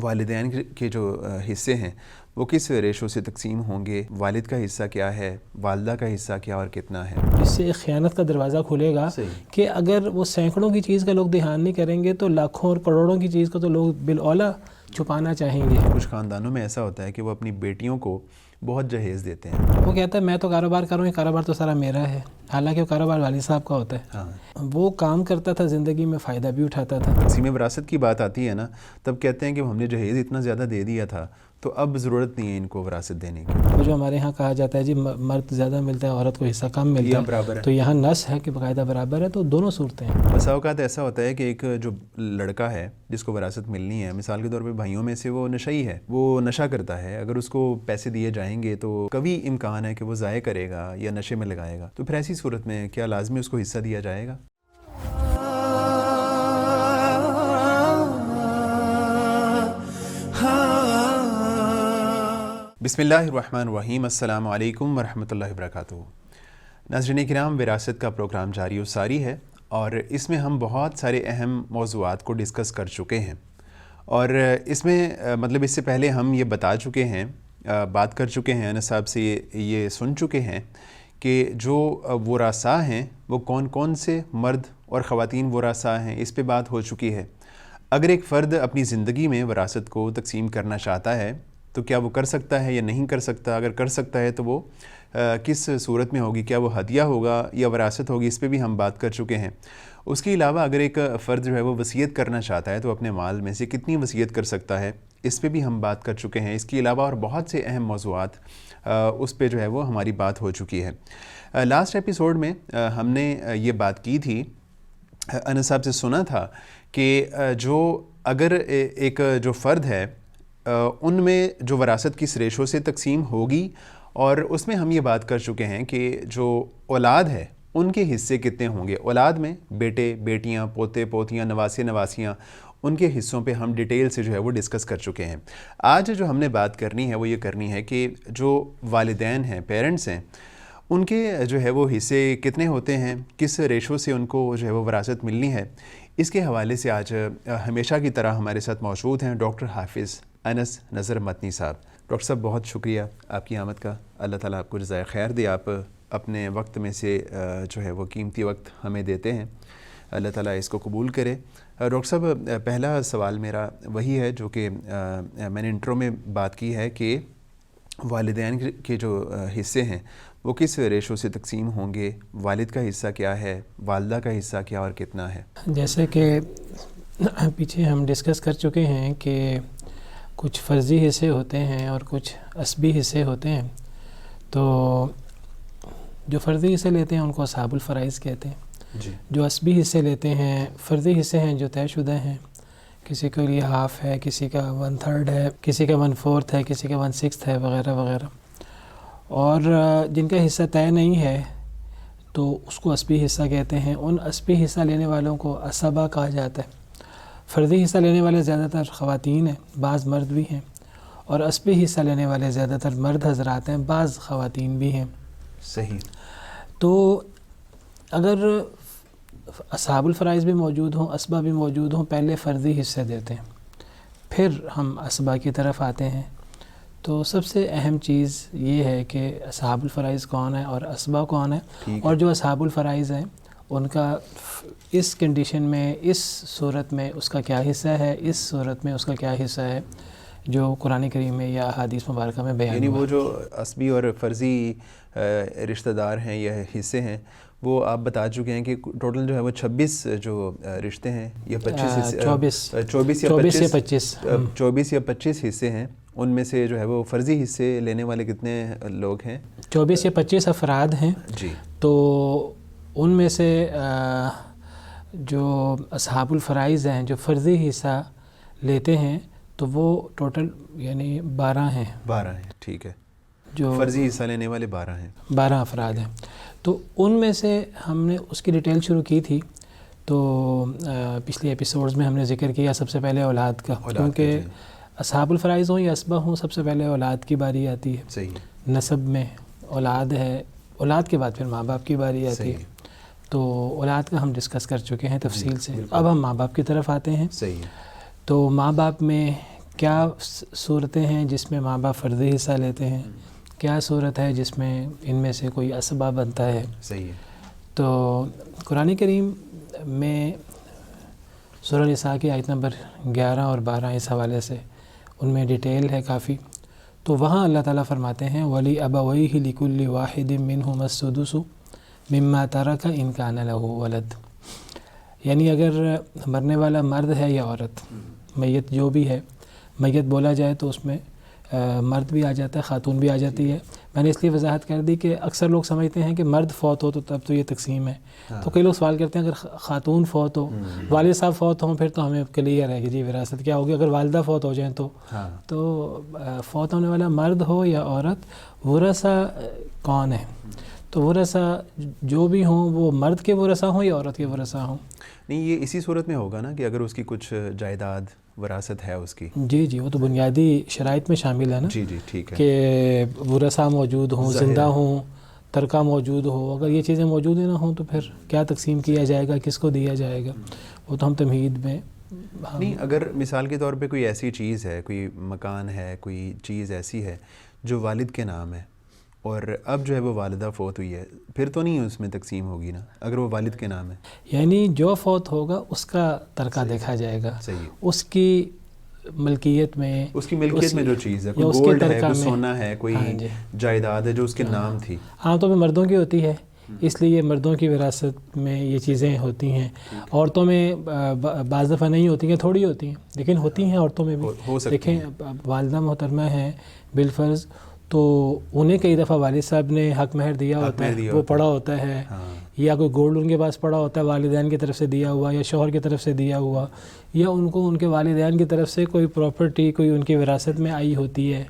والدین کے جو حصے ہیں وہ کس ریشو سے تقسیم ہوں گے، والد کا حصہ کیا ہے، والدہ کا حصہ کیا اور کتنا ہے؟ اس سے ایک خیانت کا دروازہ کھلے گا کہ اگر وہ سینکڑوں کی چیز کا لوگ دھیان نہیں کریں گے تو لاکھوں اور کروڑوں کی چیز کو تو لوگ بالاولیٰ چھپانا چاہیں گے۔ کچھ خاندانوں میں ایسا ہوتا ہے کہ وہ اپنی بیٹیوں کو بہت جہیز دیتے ہیں، وہ کہتا ہے میں تو کاروبار کروں، یہ کاروبار تو سارا میرا ہے، حالانکہ وہ کاروبار والد صاحب کا ہوتا ہے۔ وہ کام کرتا تھا، زندگی میں فائدہ بھی اٹھاتا تھا۔ تقسیم وراثت کی بات آتی ہے نا، تب کہتے ہیں کہ ہم نے جہیز اتنا زیادہ دے دیا تھا تو اب ضرورت نہیں ہے ان کو وراثت دینے کی۔ وہ جو ہمارے ہاں کہا جاتا ہے جی مرد زیادہ ملتا ہے، عورت کو حصہ کم ملتا ہے، برابر ہے، تو یہاں نص ہے کہ باقاعدہ برابر ہے، تو دونوں صورتیں ہیں۔ بسا اوقات ایسا ہوتا ہے کہ ایک جو لڑکا ہے جس کو وراثت ملنی ہے، مثال کے طور پہ بھائیوں میں سے وہ نشئی ہے، وہ نشہ کرتا ہے، اگر اس کو پیسے دیے جائیں گے تو کبھی امکان ہے کہ وہ ضائع کرے گا یا نشے میں لگائے گا، تو پھر ایسی صورت میں کیا لازمی اس کو حصہ دیا جائے گا؟ بسم اللہ الرحمن الرحیم، السلام علیکم ورحمۃ اللہ وبرکاتہ۔ ناظرین کرام، وراثت کا پروگرام جاری و ساری ہے اور اس میں ہم بہت سارے اہم موضوعات کو ڈسکس کر چکے ہیں، اور اس میں اس سے پہلے ہم یہ بتا چکے ہیں، بات کر چکے ہیں، انس صاحب سے یہ سن چکے ہیں کہ جو وراثاء ہیں وہ کون کون سے مرد اور خواتین وراثاء ہیں، اس پہ بات ہو چکی ہے۔ اگر ایک فرد اپنی زندگی میں وراثت کو تقسیم کرنا چاہتا ہے تو کیا وہ کر سکتا ہے یا نہیں کر سکتا؟ اگر کر سکتا ہے تو وہ کس صورت میں ہوگی؟ کیا وہ ہدیہ ہوگا یا وراثت ہوگی؟ اس پہ بھی ہم بات کر چکے ہیں۔ اس کے علاوہ اگر ایک فرد جو ہے وہ وصیت کرنا چاہتا ہے تو اپنے مال میں سے کتنی وصیت کر سکتا ہے، اس پہ بھی ہم بات کر چکے ہیں۔ اس کے علاوہ اور بہت سے اہم موضوعات اس پہ جو ہے وہ ہماری بات ہو چکی ہے۔ لاسٹ ایپیسوڈ میں ہم نے یہ بات کی تھی، انس صاحب سے سنا تھا کہ جو اگر ایک جو فرد ہے ان میں جو وراثت کس ریشو سے تقسیم ہوگی، اور اس میں ہم یہ بات کر چکے ہیں کہ جو اولاد ہے ان کے حصے کتنے ہوں گے۔ اولاد میں بیٹے، بیٹیاں، پوتے، پوتیاں، نواسے، نواسیاں، ان کے حصوں پہ ہم ڈیٹیل سے جو ہے وہ ڈسکس کر چکے ہیں۔ آج جو ہم نے بات کرنی ہے وہ یہ کرنی ہے کہ جو والدین ہیں، پیرنٹس ہیں، ان کے جو ہے وہ حصے کتنے ہوتے ہیں، کس ریشو سے ان کو جو ہے وہ وراثت ملنی ہے۔ اس کے حوالے سے آج ہمیشہ کی طرح ہمارے ساتھ موجود ہیں ڈاکٹر حافظ انس نظر مدنی صاحب۔ ڈاکٹر صاحب بہت شکریہ آپ کی آمد کا، اللہ تعالیٰ آپ کو جزائے خیر دے، آپ اپنے وقت میں سے جو ہے وہ قیمتی وقت ہمیں دیتے ہیں، اللہ تعالیٰ اس کو قبول کرے۔ ڈاکٹر صاحب پہلا سوال میرا وہی ہے جو کہ میں نے انٹرو میں بات کی ہے کہ والدین کے جو حصے ہیں وہ کس ریشو سے تقسیم ہوں گے، والد کا حصہ کیا ہے، والدہ کا حصہ کیا اور کتنا ہے؟ جیسے کہ پیچھے ہم ڈسکس کر چکے ہیں کہ کچھ فرضی حصے ہوتے ہیں اور کچھ عصبی حصے ہوتے ہیں، تو جو فرضی حصے لیتے ہیں ان کو اصحاب الفرائض کہتے ہیں جی۔ جو عصبی حصے لیتے ہیں، فرضی حصے ہیں جو طے شدہ ہیں، کسی کے لیے ہاف ہے، کسی کا 1/3 ہے، کسی کا 1/4 ہے، کسی کا 1/6 ہے، وغیرہ وغیرہ، اور جن کا حصہ طے نہیں ہے تو اس کو عصبی حصہ کہتے ہیں۔ ان عصبی حصہ لینے والوں کو عصبہ کہا جاتا ہے۔ فرضی حصہ لینے والے زیادہ تر خواتین ہیں، بعض مرد بھی ہیں، اور عصبی حصہ لینے والے زیادہ تر مرد حضرات ہیں، بعض خواتین بھی ہیں۔ صحیح۔ تو اگر اصحاب الفرائض بھی موجود ہوں، عصبہ بھی موجود ہوں، پہلے فرضی حصے دیتے ہیں، پھر ہم عصبہ کی طرف آتے ہیں۔ تو سب سے اہم چیز یہ ہے کہ اصحاب الفرائض کون ہے اور عصبہ کون ہے، اور جو اصحاب الفرائض ہیں ان کا اس کنڈیشن میں، اس صورت میں اس کا کیا حصہ ہے، اس صورت میں اس کا کیا حصہ ہے، جو قرآن کریم میں یا احادیث مبارکہ میں بیان یعنی ہوا۔ وہ جو عصبی اور فرضی رشتہ دار ہیں یا حصے ہیں، وہ آپ بتا چکے ہیں کہ ٹوٹل جو ہے وہ 26 جو رشتے ہیں یا 24 یا 25 حصے ہیں، ان میں سے جو ہے وہ فرضی حصے لینے والے کتنے لوگ ہیں؟ 24 یا 25 افراد ہیں۔ جی۔ تو ان میں سے جو اصحاب الفرائض ہیں، جو فرضی حصہ لیتے ہیں، تو وہ ٹوٹل یعنی 12 ہیں۔ 12 ہیں، ٹھیک ہے۔ جو فرضی حصہ لینے والے 12 ہیں، 12 افراد ہیں۔ تو ان میں سے ہم نے اس کی ڈیٹیل شروع کی تھی، تو پچھلے ایپیسوڈز میں ہم نے ذکر کیا سب سے پہلے اولاد کا، کیونکہ اصحاب الفرائض ہوں یا عصبہ ہوں، سب سے پہلے اولاد کی باری آتی ہے۔ صحیح۔ نسب میں اولاد ہے، اولاد کے بعد پھر ماں باپ کی باری آتی ہے۔ تو اولاد کا ہم ڈسکس کر چکے ہیں تفصیل سے۔ اب ہم ماں باپ کی طرف آتے ہیں۔ صحیح۔ تو ماں باپ میں کیا صورتیں ہیں جس میں ماں باپ فرضی حصہ لیتے ہیں, کیا صورت ہے جس میں ان میں سے کوئی اسباب بنتا ہے. صحیح ہے. تو قرآن کریم میں سورہ نساء کی آیت نمبر 11 اور 12 اس حوالے سے ان میں ڈیٹیل ہے کافی. تو وہاں اللہ تعالیٰ فرماتے ہیں ولی ابویہ لکل واحد منہما السدس مما ترک ان کان لہ ولد. یعنی اگر مرنے والا مرد ہے یا عورت, میت جو بھی ہے, میت بولا جائے تو اس میں مرد بھی آ جاتا ہے, خاتون بھی آ جاتی ہے. میں نے اس لیے وضاحت کر دی کہ اکثر لوگ سمجھتے ہیں کہ مرد فوت ہو تو تب تو یہ تقسیم ہے. تو کئی لوگ سوال کرتے ہیں اگر خاتون فوت ہو, والد صاحب فوت ہوں, پھر تو ہمیں کلیئر ہے کہ جی وراثت کیا ہوگی. اگر والدہ فوت ہو جائیں تو فوت ہونے والا مرد ہو یا عورت, ورثہ کون ہے؟ تو ورثہ جو بھی ہوں وہ مرد کے ورثہ ہوں یا عورت کے ورثہ ہوں. نہیں, یہ اسی صورت میں ہوگا نا کہ اگر اس کی کچھ جائیداد وراثت ہے اس کی. جی وہ تو بنیادی شرائط میں شامل ہے نا. جی ٹھیک ہے کہ ورثہ موجود ہوں, زندہ ہوں, ترکہ موجود ہو. اگر یہ چیزیں موجود نہ ہوں تو پھر کیا تقسیم کیا جائے گا, کس کو دیا جائے گا, وہ تو ہم تمہید میں نہیں. اگر مثال کے طور پہ کوئی ایسی چیز ہے, کوئی مکان ہے, کوئی چیز ایسی ہے جو والد کے نام ہے اور اب جو ہے وہ والدہ فوت ہوئی ہے, پھر تو نہیں اس میں تقسیم ہوگی نا اگر وہ والد کے نام ہے. یعنی جو فوت ہوگا اس کا ترکہ دیکھا جائے گا. صحیح. اس کی ملکیت میں, اس کی ملکیت میں جو چیز ہے, کوئی گولڈ ہے, کوئی سونا ہے, کوئی جائیداد ہے جو اس کے نام تھی. عام طور پہ مردوں کی ہوتی ہے, اس لیے مردوں کی وراثت میں یہ چیزیں ہوتی ہیں. عورتوں میں بعض دفعہ نہیں ہوتی ہیں, تھوڑی ہوتی ہیں, لیکن ہوتی ہیں عورتوں میں بھی. دیکھیں والدہ محترمہ ہیں بالفرض, تو انہیں کئی دفعہ والد صاحب نے حق مہر دیا ہوتا ہے, وہ پڑا ہوتا ہے, یا کوئی گولڈ ان کے پاس پڑا ہوتا ہے والدین کی طرف سے دیا ہوا یا شوہر کی طرف سے دیا ہوا, یا ان کو ان کے والدین کی طرف سے کوئی پراپرٹی کوئی ان کی وراثت میں آئی ہوتی ہے.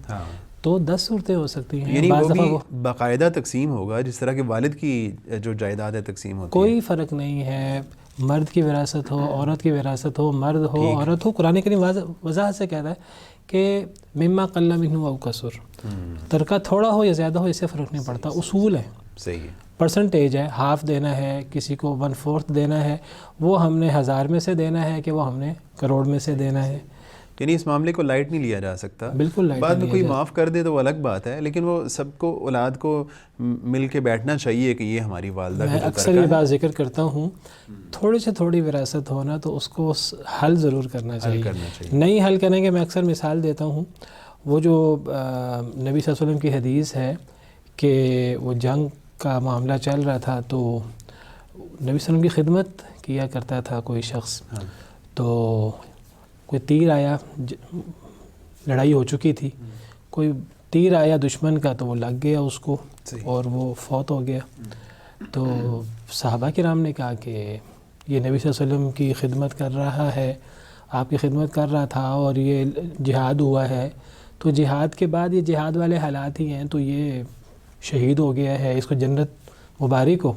تو 10 صورتیں ہو سکتی ہیں. یعنی وہ بھی باقاعدہ تقسیم ہوگا جس طرح کہ والد کی جو جائیداد ہے تقسیم ہوتی ہے. کوئی فرق نہیں ہے, مرد کی وراثت ہو, عورت کی وراثت ہو, مرد ہو, عورت ہو. قرآن کریم وضاحت سے کہتا ہے کہ مما قل منہ او کثر, ترکہ تھوڑا ہو یا زیادہ ہو اس سے فرق نہیں پڑتا. اصول ہے, صحیح ہے, پرسنٹیج ہے. ہاف دینا ہے, کسی کو 1/4 دینا ہے, وہ ہم نے 1000 میں سے دینا ہے کہ وہ ہم نے کروڑ میں سے دینا ہے. یعنی اس معاملے کو لائٹ نہیں لیا جا سکتا. بالکل لائٹ. بعد میں کوئی معاف کر دے تو وہ الگ بات ہے, لیکن وہ سب کو اولاد کو مل کے بیٹھنا چاہیے کہ یہ ہماری والدہ کا. میں اکثر یہ بات ذکر کرتا ہوں, تھوڑی سے تھوڑی وراثت ہونا تو اس کو حل ضرور کرنا چاہیے. نہیں حل کریں گے. میں اکثر مثال دیتا ہوں, وہ جو نبی صلی اللہ علیہ وسلم کی حدیث ہے کہ وہ جنگ کا معاملہ چل رہا تھا تو نبی صلی اللہ علیہ وسلم کی خدمت کیا کرتا تھا کوئی شخص. تو کوئی تیر آیا, لڑائی ہو چکی تھی, کوئی تیر آیا دشمن کا تو وہ لگ گیا اس کو اور وہ فوت ہو گیا. تو صحابہ کرام نے کہا کہ یہ نبی صلی اللہ علیہ وسلم کی خدمت کر رہا ہے, آپ کی خدمت کر رہا تھا اور یہ جہاد ہوا ہے, تو جہاد کے بعد یہ جہاد والے حالات ہی ہیں, تو یہ شہید ہو گیا ہے, اس کو جنت مبارک ہو.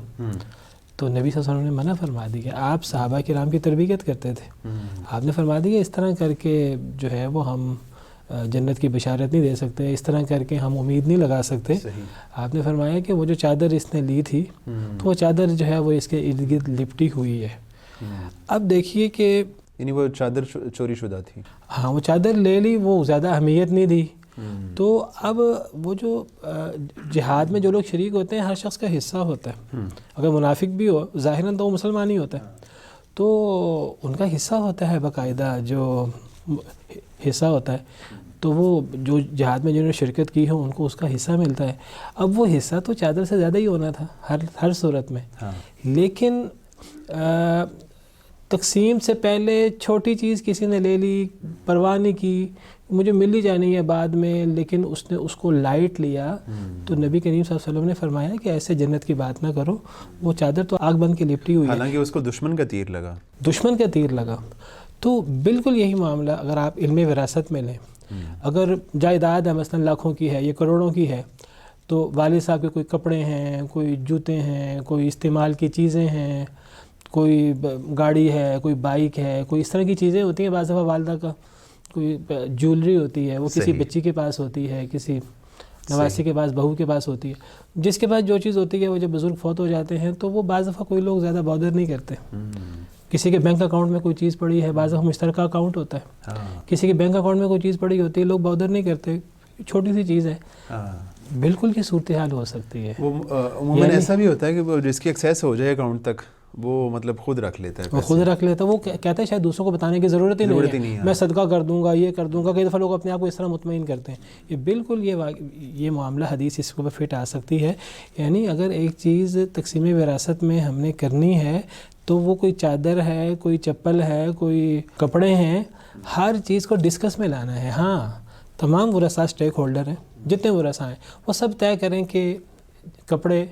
تو نبی صلی اللہ علیہ وسلم نے منع فرما دی کہ آپ صحابہ کرام کی تربیت کرتے تھے, آپ نے فرما دی کہ اس طرح کر کے جو ہے وہ ہم جنت کی بشارت نہیں دے سکتے, اس طرح کر کے ہم امید نہیں لگا سکتے. آپ نے فرمایا کہ وہ جو چادر اس نے لی تھی تو وہ چادر جو ہے وہ اس کے ارد گرد لپٹی ہوئی ہے. اب دیکھیے کہ یعنی وہ چادر چوری شدہ تھی. ہاں, وہ چادر لے لی, وہ زیادہ اہمیت نہیں دی. تو اب وہ جو جہاد میں جو لوگ شریک ہوتے ہیں ہر شخص کا حصہ ہوتا ہے. اگر منافق بھی ہو ظاہراً تو وہ مسلمان ہی ہوتا ہے, تو ان کا حصہ ہوتا ہے باقاعدہ, جو حصہ ہوتا ہے. تو وہ جو جہاد میں جنہوں نے شرکت کی ہو ان کو اس کا حصہ ملتا ہے. اب وہ حصہ تو چادر سے زیادہ ہی ہونا تھا ہر صورت میں, لیکن تقسیم سے پہلے چھوٹی چیز کسی نے لے لی, پرواہ نہیں کی, مجھے مل ہی جانی ہے بعد میں, لیکن اس نے اس کو لائٹ لیا. تو نبی کریم صلی اللہ علیہ وسلم نے فرمایا کہ ایسے جنت کی بات نہ کرو, وہ چادر تو آگ بن کے لپٹی ہوئی ہے. حالانکہ اس کو دشمن کا تیر لگا. دشمن کا تیر لگا. تو بالکل یہی معاملہ اگر آپ علم وراثت میں لیں, اگر جائیداد ہے مثلا لاکھوں کی ہے یا کروڑوں کی ہے, تو والد صاحب کے کوئی کپڑے ہیں, کوئی جوتے ہیں, کوئی استعمال کی چیزیں ہیں, کوئی گاڑی ہے, کوئی بائک ہے, کوئی اس طرح کی چیزیں ہوتی ہیں. بعض دفعہ والدہ کا کوئی جیولری ہوتی ہے, وہ کسی بچی کے پاس ہوتی ہے, کسی نواسی کے پاس, بہو کے پاس ہوتی ہے. جس کے پاس جو چیز ہوتی ہے وہ جب بزرگ فوت ہو جاتے ہیں تو وہ بعض دفعہ کوئی لوگ زیادہ بادر نہیں کرتے, کسی کے بینک اکاؤنٹ میں کوئی چیز پڑی ہے، بعض مشترکہ اکاؤنٹ ہوتا ہے، کسی کے بینک اکاؤنٹ میں کوئی چیز پڑی ہوتی ہے، لوگ بودر نہیں کرتے، چھوٹی سی چیز ہے، بالکل یہ صورتحال ہو سکتی ہے. وہ عموماً ایسا بھی ہوتا ہے کہ وہ جس کی ایکسیس ہو جائے اکاؤنٹ تک وہ مطلب خود رکھ لیتا ہے، وہ خود رکھ لیتا ہے، وہ کہتا ہے شاید دوسروں کو بتانے کی ضرورت ہی نہیں ہے، میں صدقہ کر دوں گا، یہ کر دوں گا. کئی دفعہ لوگ اپنے آپ کو اس طرح مطمئن کرتے ہیں. یہ بالکل یہ معاملہ حدیث اس کو فٹ آ سکتی ہے. یعنی اگر ایک چیز تقسیم وراثت میں ہم نے کرنی ہے تو وہ کوئی چادر ہے، کوئی چپل ہے، کوئی کپڑے ہیں، ہر چیز کو ڈسکس میں لانا ہے. ہاں تمام ورثاء اسٹیک ہولڈر ہیں، جتنے ورثاء ہیں وہ سب طے کریں کہ کپڑے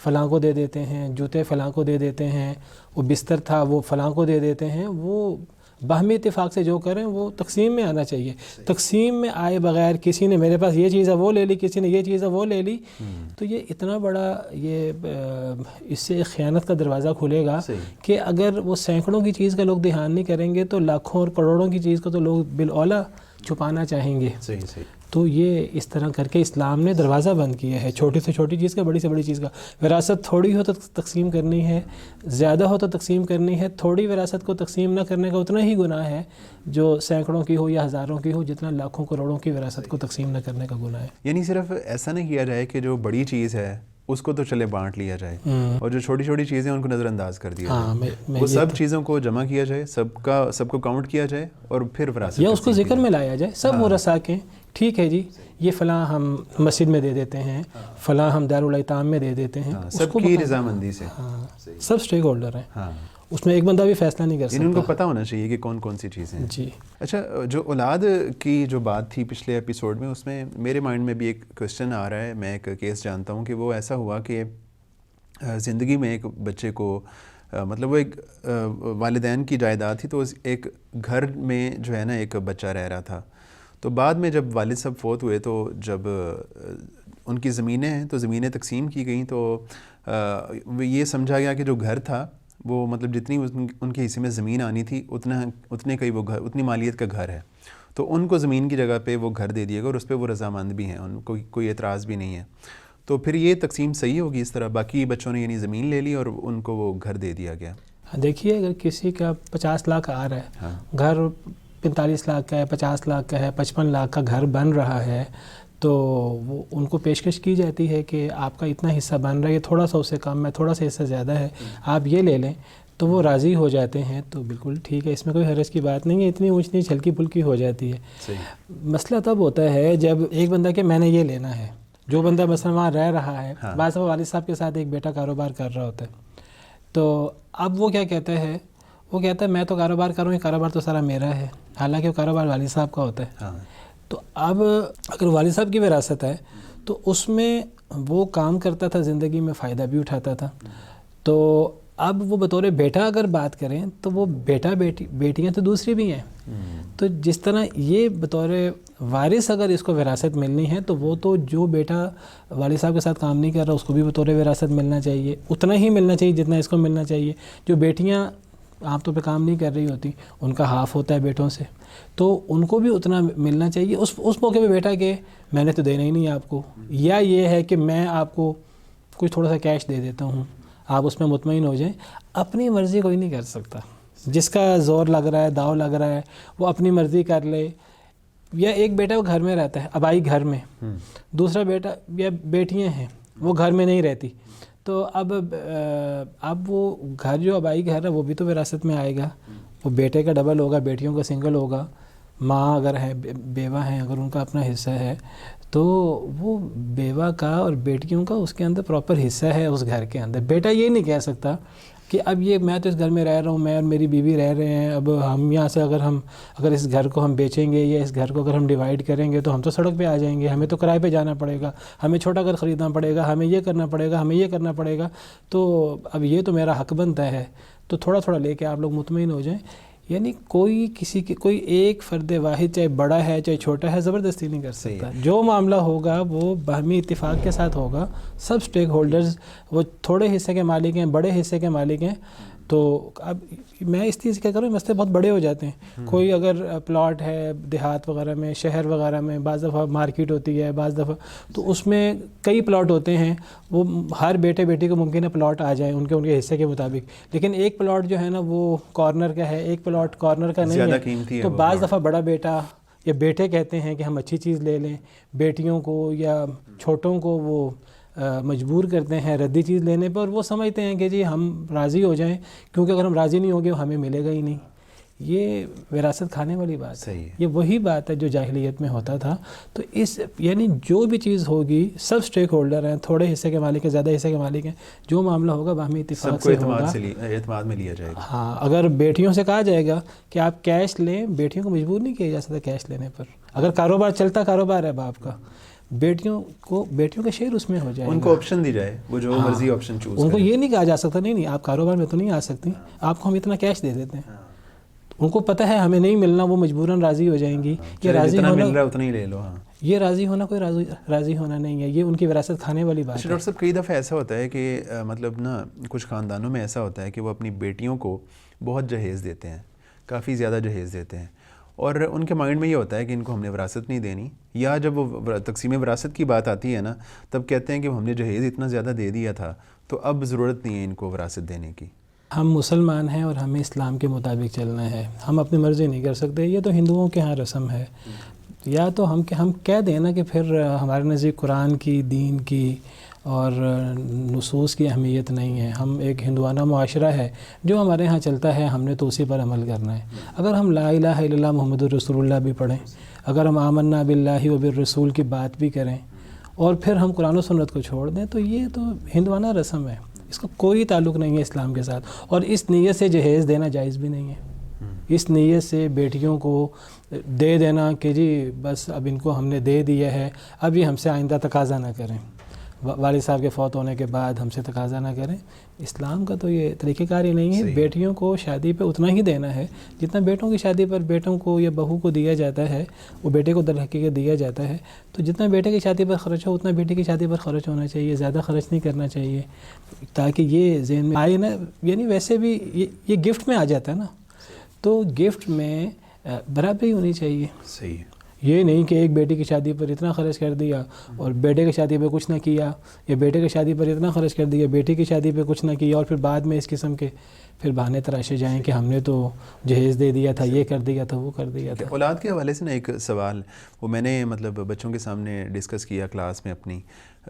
فلاں کو دے دیتے ہیں، جوتے فلاں کو دے دیتے ہیں، وہ بستر تھا وہ فلاں کو دے دیتے ہیں. وہ باہمی اتفاق سے جو کریں وہ تقسیم میں آنا چاہیے. تقسیم میں آئے بغیر کسی نے میرے پاس یہ چیز ہے وہ لے لی، کسی نے یہ چیز ہے وہ لے لی، تو یہ اتنا بڑا اس سے ایک خیانت کا دروازہ کھلے گا کہ اگر وہ سینکڑوں کی چیز کا لوگ دھیان نہیں کریں گے تو لاکھوں اور کروڑوں کی چیز کو تو لوگ بالاولیٰ چھپانا چاہیں گے. تو یہ اس طرح کر کے اسلام نے دروازہ بند کیا ہے، چھوٹی سے چھوٹی چیز کا، بڑی سے بڑی چیز کا. وراثت تھوڑی ہو تو تقسیم کرنی ہے، زیادہ ہو تو تقسیم کرنی ہے. تھوڑی وراثت کو تقسیم نہ کرنے کا اتنا ہی گناہ ہے جو سینکڑوں کی ہو یا ہزاروں کی ہو، جتنا لاکھوں کروڑوں کی وراثت کو تقسیم نہ کرنے کا گناہ ہے. یعنی صرف ایسا نہیں کیا جائے کہ جو بڑی چیز ہے اس کو تو چلے بانٹ لیا جائے اور جو چھوٹی چھوٹی چیزیں ان کو نظر انداز کر دیا جائے. وہ سب چیزوں کو جمع کیا جائے، سب کو کاؤنٹ کیا جائے اور پھر وراثت یا اس کو ذکر میں لایا جائے. سب ورثاء کے ٹھیک ہے جی، یہ فلاں ہم مسجد میں دے دیتے ہیں، فلاں ہم دارالایتام میں دے دیتے ہیں، سب کی رضامندی سے. سب اسٹیک ہولڈر ہیں، اس میں ایک بندہ بھی فیصلہ نہیں کر سکتا. ان کو پتہ ہونا چاہیے کہ کون کون سی چیزیں ہیں. جی اچھا، جو اولاد کی جو بات تھی پچھلے ایپیسوڈ میں، اس میں میرے مائنڈ میں بھی ایک کویسچن آ رہا ہے. میں ایک کیس جانتا ہوں کہ وہ ایسا ہوا کہ زندگی میں ایک بچے کو مطلب وہ ایک والدین کی جائیداد تھی، تو ایک گھر میں جو ہے نا ایک بچہ رہ رہا تھا. تو بعد میں جب والد صاحب فوت ہوئے تو جب ان کی زمینیں ہیں تو زمینیں تقسیم کی گئیں تو یہ سمجھا گیا کہ جو گھر تھا وہ مطلب جتنی ان کے حصے میں زمین آنی تھی اتنے کا ہی وہ گھر، اتنی مالیت کا گھر ہے، تو ان کو زمین کی جگہ پہ وہ گھر دے دیا گیا اور اس پہ وہ رضامند بھی ہیں، ان کو کوئی اعتراض بھی نہیں ہے. تو پھر یہ تقسیم صحیح ہوگی اس طرح؟ باقی بچوں نے یعنی زمین لے لی اور ان کو وہ گھر دے دیا گیا. دیکھیے اگر کسی کا 50 لاکھ آ رہا ہے، گھر 45 لاکھ کا ہے، 50 لاکھ کا ہے، 55 لاکھ کا گھر بن رہا ہے، تو وہ ان کو پیشکش کی جاتی ہے کہ آپ کا اتنا حصہ بن رہا ہے، یہ تھوڑا سا اس سے کم ہے، تھوڑا سا حصہ زیادہ ہے، آپ یہ لے لیں. تو وہ راضی ہو جاتے ہیں، تو بالکل ٹھیک ہے، اس میں کوئی حرج کی بات نہیں ہے. اتنی اونچ نیچ ہلکی پھلکی ہو جاتی ہے. مسئلہ تب ہوتا ہے جب ایک بندہ کہ میں نے یہ لینا ہے، جو بندہ مثلا وہاں رہ رہا ہے، بعض دفعہ والد صاحب کے ساتھ ایک بیٹا کاروبار کر رہا ہوتا ہے، تو اب وہ کیا کہتا ہے، وہ کہتا ہے میں تو کاروبار کر رہا ہوں، یہ کاروبار تو سارا میرا ہے، حالانکہ وہ کاروبار والد صاحب کا ہوتا ہے. تو اب اگر والد صاحب کی وراثت ہے تو اس میں وہ کام کرتا تھا، زندگی میں فائدہ بھی اٹھاتا تھا. تو اب وہ بطور بیٹا اگر بات کریں تو وہ بیٹا بیٹیاں تو دوسری بھی ہیں. تو جس طرح یہ بطور وارث اگر اس کو وراثت ملنی ہے تو وہ تو جو بیٹا والد صاحب کے ساتھ کام نہیں کر رہا اس کو بھی بطور وراثت ملنا چاہیے، اتنا ہی ملنا چاہیے جتنا اس کو ملنا چاہیے. جو بیٹیاں عام طور پہ کام نہیں کر رہی ہوتی ان کا ہاف ہوتا ہے بیٹوں سے، تو ان کو بھی اتنا ملنا چاہیے. اس موقع پہ بیٹا کہ میں نے تو دینا ہی نہیں آپ کو، یا یہ ہے کہ میں آپ کو کچھ تھوڑا سا کیش دے دیتا ہوں، آپ اس میں مطمئن ہو جائیں. اپنی مرضی کوئی نہیں کر سکتا. جس کا زور لگ رہا ہے، داؤ لگ رہا ہے، وہ اپنی مرضی کر لے. یا ایک بیٹا وہ گھر میں رہتا ہے، ابائی گھر میں، دوسرا بیٹا یا بیٹیاں ہیں وہ گھر میں نہیں رہتی، تو اب وہ گھر جو ابائی گھر ہے وہ بھی تو وراثت میں آئے گا. وہ بیٹے کا ڈبل ہوگا، بیٹیوں کا سنگل ہوگا. ماں اگر ہے، بیوہ ہیں اگر، ان کا اپنا حصہ ہے، تو وہ بیوہ کا اور بیٹیوں کا اس کے اندر پراپر حصہ ہے اس گھر کے اندر. بیٹا یہ نہیں کہہ سکتا کہ اب یہ میں تو اس گھر میں رہ رہا ہوں، میں اور میری بیوی رہ رہے ہیں، اب ہم یہاں سے اگر اس گھر کو ہم بیچیں گے یا اس گھر کو اگر ہم ڈیوائیڈ کریں گے تو ہم تو سڑک پہ آ جائیں گے، ہمیں تو کرائے پہ جانا پڑے گا، ہمیں چھوٹا گھر خریدنا پڑے گا، ہمیں یہ کرنا پڑے گا، ہمیں یہ کرنا پڑے گا. تو اب یہ تو میرا حق بنتا ہے. تو تھوڑا تھوڑا لے کے آپ لوگ مطمئن ہو جائیں. یعنی کوئی ایک فرد واحد چاہے بڑا ہے چاہے چھوٹا ہے زبردستی نہیں کر سکتا. جو معاملہ ہوگا وہ باہمی اتفاق کے ساتھ ہوگا. سب سٹیک ہولڈرز وہ تھوڑے حصے کے مالک ہیں، بڑے حصے کے مالک ہیں. تو اب میں اس چیز کیا کروں، مسئلے بہت بڑے ہو جاتے ہیں. کوئی اگر پلاٹ ہے دیہات وغیرہ میں، شہر وغیرہ میں، بعض دفعہ مارکیٹ ہوتی ہے، بعض دفعہ تو اس میں کئی پلاٹ ہوتے ہیں، وہ ہر بیٹے بیٹی کو ممکن ہے پلاٹ آ جائیں ان کے حصے کے مطابق، لیکن ایک پلاٹ جو ہے نا وہ کارنر کا ہے، ایک پلاٹ کارنر کا نہیں ہے. تو بعض دفعہ بڑا بیٹا یا بیٹے کہتے ہیں کہ ہم اچھی چیز لے لیں، بیٹیوں کو یا چھوٹوں کو وہ مجبور کرتے ہیں ردی چیز لینے پر، اور وہ سمجھتے ہیں کہ جی ہم راضی ہو جائیں، کیونکہ اگر ہم راضی نہیں ہوں گے ہمیں ملے گا ہی نہیں. یہ وراثت کھانے والی بات ہے. یہ وہی بات ہے جو جاہلیت میں ہوتا تھا. تو اس یعنی جو بھی چیز ہوگی سب سٹیک ہولڈر ہیں، تھوڑے حصے کے مالک ہیں، زیادہ حصے کے مالک ہیں، جو معاملہ ہوگا باہمی اتفاق سے ہوگا، اعتماد میں لیا جائے گا. ہاں اگر بیٹیوں سے کہا جائے گا کہ آپ کیش لیں، بیٹیوں کو مجبور نہیں کیا جا سکتا کیش لینے پر. اگر کاروبار چلتا کاروبار ہے باپ کا، بیٹیوں کا شیئر اس میں ہو جائے، ان کو آپشن دی جائے، وہ جو مرضی آپشن چوز کریں. ان کو یہ نہیں کہا جا سکتا نہیں آپ کاروبار میں تو نہیں آ سکتی، آپ کو ہم اتنا کیش دے دیتے ہیں. ان کو پتہ ہے ہمیں نہیں ملنا، وہ مجبوراً راضی ہو جائیں گی. یہ راضی ہونا مل رہا ہے اتنا ہی لے لو. یہ راضی ہونا کوئی راضی ہونا نہیں ہے، یہ ان کی وراثت کھانے والی بات ہے. ڈاکٹر صاحب کئی دفعہ ایسا ہوتا ہے کہ مطلب نا کچھ خاندانوں میں ایسا ہوتا ہے کہ وہ اپنی بیٹیوں کو بہت جہیز دیتے ہیں، کافی زیادہ جہیز دیتے ہیں، اور ان کے مائنڈ میں یہ ہوتا ہے کہ ان کو ہم نے وراثت نہیں دینی، یا جب وہ تقسیم وراثت کی بات آتی ہے نا تب کہتے ہیں کہ ہم نے جہیز اتنا زیادہ دے دیا تھا تو اب ضرورت نہیں ہے ان کو وراثت دینے کی. ہم مسلمان ہیں اور ہمیں اسلام کے مطابق چلنا ہے، ہم اپنی مرضی نہیں کر سکتے. یہ تو ہندوؤں کے ہاں رسم ہے. یا تو ہم کہہ دیں نا کہ پھر ہمارے نزدیک قرآن کی، دین کی اور نصوص کی اہمیت نہیں ہے. ہم ایک ہندوانہ معاشرہ ہے، جو ہمارے ہاں چلتا ہے ہم نے تو اسی پر عمل کرنا ہے. اگر ہم لا الہ الا اللہ محمد الرسول اللہ بھی پڑھیں، اگر ہم آمنا باللہ و بالرسول کی بات بھی کریں، اور پھر ہم قرآن و سنت کو چھوڑ دیں، تو یہ تو ہندوانہ رسم ہے، اس کا کوئی تعلق نہیں ہے اسلام کے ساتھ. اور اس نیت سے جہیز دینا جائز بھی نہیں ہے. اس نیت سے بیٹیوں کو دے دینا کہ جی بس اب ان کو ہم نے دے دیا ہے، اب یہ ہم سے آئندہ تقاضا نہ کریں، والد صاحب کے فوت ہونے کے بعد ہم سے تقاضا نہ کریں. اسلام کا تو یہ طریقہ کار ہی نہیں ہے. بیٹیوں کو شادی پہ اتنا ہی دینا ہے جتنا بیٹوں کی شادی پر بیٹوں کو یا بہو کو دیا جاتا ہے، وہ بیٹے کو در حقیقت دیا جاتا ہے. تو جتنا بیٹے کی شادی پر خرچ ہو اتنا بیٹی کی شادی پر خرچ ہونا چاہیے، زیادہ خرچ نہیں کرنا چاہیے، تاکہ یہ ذہن میں آئے نا. یعنی ویسے بھی یہ گفٹ میں آ جاتا ہے نا، تو گفٹ میں برابری ہونی چاہیے. صحیح ہے. یہ نہیں کہ ایک بیٹی کی شادی پر اتنا خرچ کر دیا اور بیٹے کی شادی پہ کچھ نہ کیا، یا بیٹے کی شادی پر اتنا خرچ کر دیا بیٹی کی شادی پہ کچھ نہ کیا، اور پھر بعد میں اس قسم کے پھر بہانے تراشے جائیں کہ ہم نے تو جہیز دے دیا تھا، یہ کر دیا تھا، وہ کر دیا تھا. اولاد کے حوالے سے نا ایک سوال وہ میں نے مطلب بچوں کے سامنے ڈسکس کیا کلاس میں، اپنی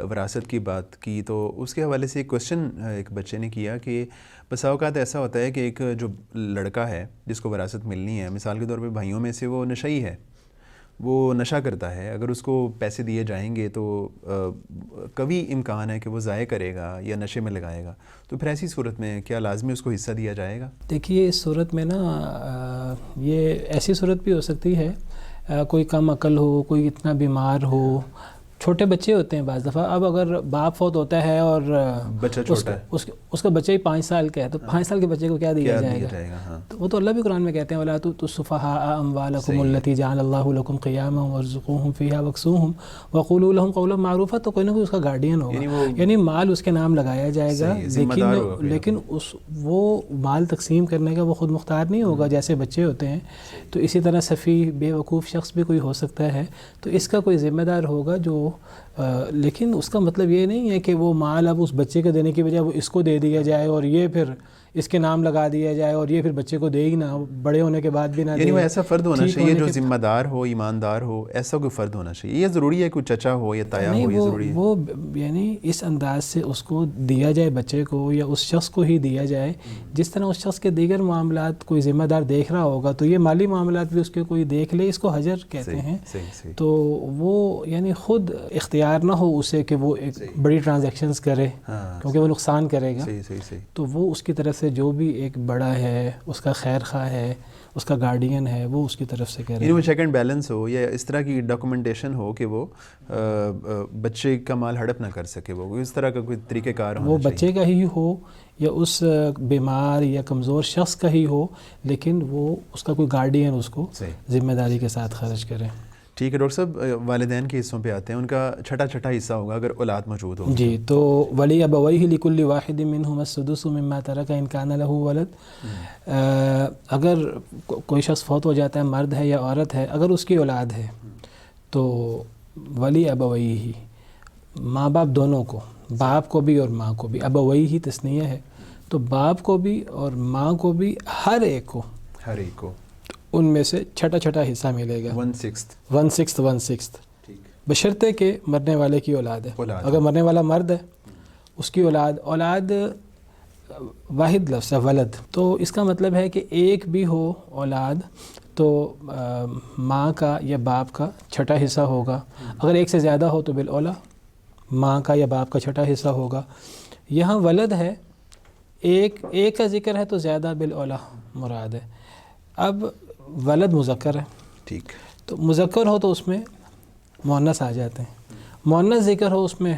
وراثت کی بات کی، تو اس کے حوالے سے ایک کویشچن ایک بچے نے کیا کہ بسا اوقات ایسا ہوتا ہے کہ ایک جو لڑکا ہے جس کو وراثت ملنی ہے، مثال کے طور پہ بھائیوں میں سے وہ نشئی ہے، وہ نشہ کرتا ہے، اگر اس کو پیسے دیے جائیں گے تو کبھی امکان ہے کہ وہ ضائع کرے گا یا نشے میں لگائے گا، تو پھر ایسی صورت میں کیا لازمی اس کو حصہ دیا جائے گا؟ دیکھیے اس صورت میں نا یہ ایسی صورت بھی ہو سکتی ہے، کوئی کم عقل ہو، کوئی اتنا بیمار ہو، چھوٹے بچے ہوتے ہیں بعض دفعہ. اب اگر باپ فوت ہوتا ہے اور بچہ چھوٹا ہے، اس کا بچہ ہی 5 سال کا ہے، تو 5 سال کے بچے کو کیا دیا جائے گا؟ تو وہ تو اللہ بھی قرآن میں کہتے ہیں وَلَا تُؤْتُوا السُّفَهَاءَ أَمْوَالَكُمُ الَّتِي جَعَلَ اللَّهُ لَكُمْ قِيَامًا وَارْزُقُوهُمْ فِيهَا وَاكْسُوهُمْ وَقُولُوا لَهُمْ قَوْلًا مَعْرُوفًا. تو کوئی نہ کوئی اس کا گارڈین ہوگا، یعنی مال اس کے نام لگایا جائے گا، لیکن وہ مال تقسیم کرنے کا وہ خود مختار نہیں ہوگا جیسے بچے ہوتے ہیں. تو اسی طرح سفیہ بے وقوف شخص بھی کوئی ہو سکتا ہے، تو اس کا کوئی ذمہ دار ہوگا جو لیکن اس کا مطلب یہ نہیں ہے کہ وہ مال اب اس بچے کو دینے کی بجائے وہ اس کو دے دیا جائے اور یہ پھر اس کے نام لگا دیا جائے اور یہ پھر بچے کو دے ہی نہ، بڑے ہونے کے بعد بھی نہ دے. یعنی وہ ایسا فرد ہونا چاہیے جو ذمہ دار ہو، ایماندار ہو، ایسا کوئی فرد ہونا چاہیے. یہ ضروری ہے کوئی چچا ہو یا تایا ہو؟ یہ ضروری ہے وہ یعنی اس انداز سے اس کو دیا جائے بچے کو، یا اس شخص کو ہی دیا جائے جس طرح اس شخص کے دیگر معاملات کوئی ذمہ دار دیکھ رہا ہوگا. تو یہ مالی معاملات بھی اس کے کوئی دیکھ لے، اس کو حجر کہتے ہیں. تو وہ یعنی خود اختیار نہ ہو اسے کہ وہ ایک بڑی ٹرانزیکشنز کرے کیونکہ وہ نقصان کرے گا. تو وہ اس کی طرف سے جو بھی ایک بڑا ہے، اس کا خیر خواہ ہے، اس کا گارڈین ہے، وہ اس کی طرف سے کرے. یعنی وہ چیک اینڈ بیلنس ہو، یا اس طرح کی ڈاکومنٹیشن ہو کہ وہ بچے کا مال ہڑپ نہ کر سکے. وہ اس طرح کا کوئی طریقہ کار ہونا چاہیے. وہ بچے کا ہی ہو یا اس بیمار یا کمزور شخص کا ہی ہو، لیکن وہ اس کا کوئی گارڈین اس کو ذمہ داری کے ساتھ خرچ کرے. ٹھیک ہے ڈاکٹر صاحب، والدین کے حصوں پہ آتے ہیں. ان کا چھٹا چھٹا حصہ ہوگا اگر اولاد موجود ہو. جی، تو ولی ابویہ لکل واحد منہما السدس مما ترک ان کان لہ ولد. اگر کوئی شخص فوت ہو جاتا ہے، مرد ہے یا عورت ہے، اگر اس کی اولاد ہے تو ولی ابویہ، ماں باپ دونوں کو، باپ کو بھی اور ماں کو بھی، ابویہ تثنیہ ہے تو باپ کو بھی اور ماں کو بھی ہر ایک کو ان میں سے چھٹا چھٹا حصہ ملے گا. 1/6 بشرطے کہ مرنے والے کی اولاد ہے. اگر مرنے والا مرد ہے، اس کی اولاد واحد لفظ ہے ولد، تو اس کا مطلب ہے کہ ایک بھی ہو اولاد تو ماں کا یا باپ کا چھٹا حصہ ہوگا. اگر ایک سے زیادہ ہو تو بالاولیٰ ماں کا یا باپ کا چھٹا حصہ ہوگا. یہاں ولد ہے، ایک کا ذکر ہے تو زیادہ بالاولیٰ مراد ہے. اب ولد مذکر ہے، ٹھیک، تو مذکر ہو تو اس میں مؤنث آ جاتے ہیں، مؤنث ذکر ہو اس میں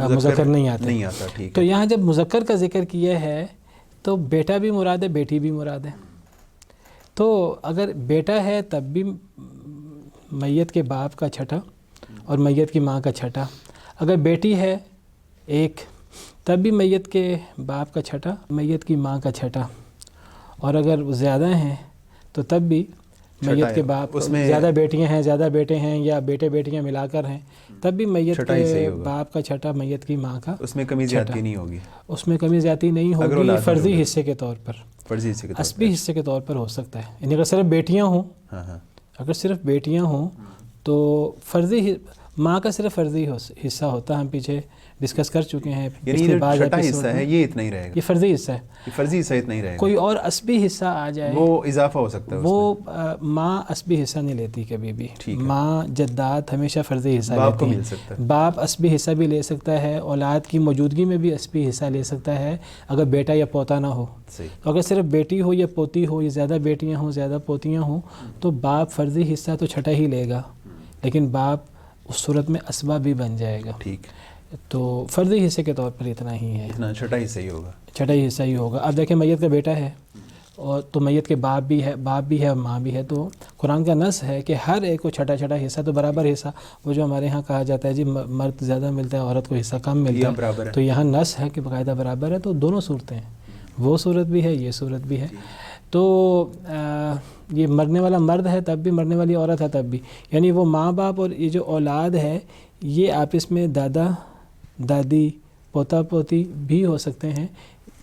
مذکر نہیں آتا. تو یہاں جب مذکر کا ذکر کیا ہے تو بیٹا بھی مراد ہے، بیٹی بھی مراد ہے. تو اگر بیٹا ہے تب بھی میت کے باپ کا چھٹا اور میت کی ماں کا چھٹا. اگر بیٹی ہے ایک، تب بھی میت کے باپ کا چھٹا، میت کی ماں کا چھٹا. اور اگر زیادہ ہیں تو تب بھی میت کے باپ، زیادہ بیٹیاں ہیں، زیادہ بیٹے ہیں، یا بیٹے بیٹیاں ملا کر ہیں، تب بھی میت کے باپ کا چھٹا، میت کی ماں کا. اس میں کمی زیادتی نہیں ہوگی. فرضی حصے کے طور پر، عصبی حصے کے طور پر ہو سکتا ہے. یعنی اگر صرف بیٹیاں ہوں تو فرضی، ماں کا صرف فرضی حصہ ہوتا ہے. ہم پیچھے ڈسکس کر چکے ہیں. یعنی یہ چھٹا حصہ ہے، یہ اتنا ہی رہے گا. یہ فرضی حصہ ہے، یہ فرضی حصہ اتنا ہی رہے گا. کوئی اور عصبی حصہ آ جائے وہ اضافہ ہو سکتا ہے. وہ ماں عصبی حصہ نہیں لیتی کبھی بھی. ماں جدات ہمیشہ فرضی حصہ باپ کو لیتی مل سکتا ہے. باپ عصبی حصہ بھی لے سکتا ہے، اولاد کی موجودگی میں بھی عصبی حصہ لے سکتا ہے اگر بیٹا یا پوتا نہ ہو. تو اگر صرف بیٹی ہو یا پوتی ہو، یا زیادہ بیٹیاں ہوں زیادہ پوتیاں ہوں، تو باپ فرضی حصہ تو چھٹا ہی لے گا، لیکن باپ اس صورت میں اسبہ بھی بن جائے گا. ٹھیک، تو فرضی حصے کے طور پر اتنا ہی ہے، اتنا چھٹا حصہ ہی ہوگا. چھٹا ہی حصہ ہی ہوگا. اب دیکھیں میت کا بیٹا ہے اور تو میت کے باپ بھی ہے اور ماں بھی ہے. تو قرآن کا نص ہے کہ ہر ایک کو چھٹا چھٹا حصہ، تو برابر حصہ. وہ جو ہمارے ہاں کہا جاتا ہے جی مرد زیادہ ملتا ہے عورت کو حصہ کم ملتا ہے، تو یہاں نص ہے کہ باقاعدہ برابر ہے. تو دونوں صورتیں ہیں، وہ صورت بھی ہے، یہ صورت بھی ہے. تو یہ مرنے والا مرد ہے تب بھی، مرنے والی عورت ہے تب بھی. یعنی وہ ماں باپ اور یہ جو اولاد ہے یہ آپس میں دادا دادی پوتا پوتی بھی ہو سکتے ہیں.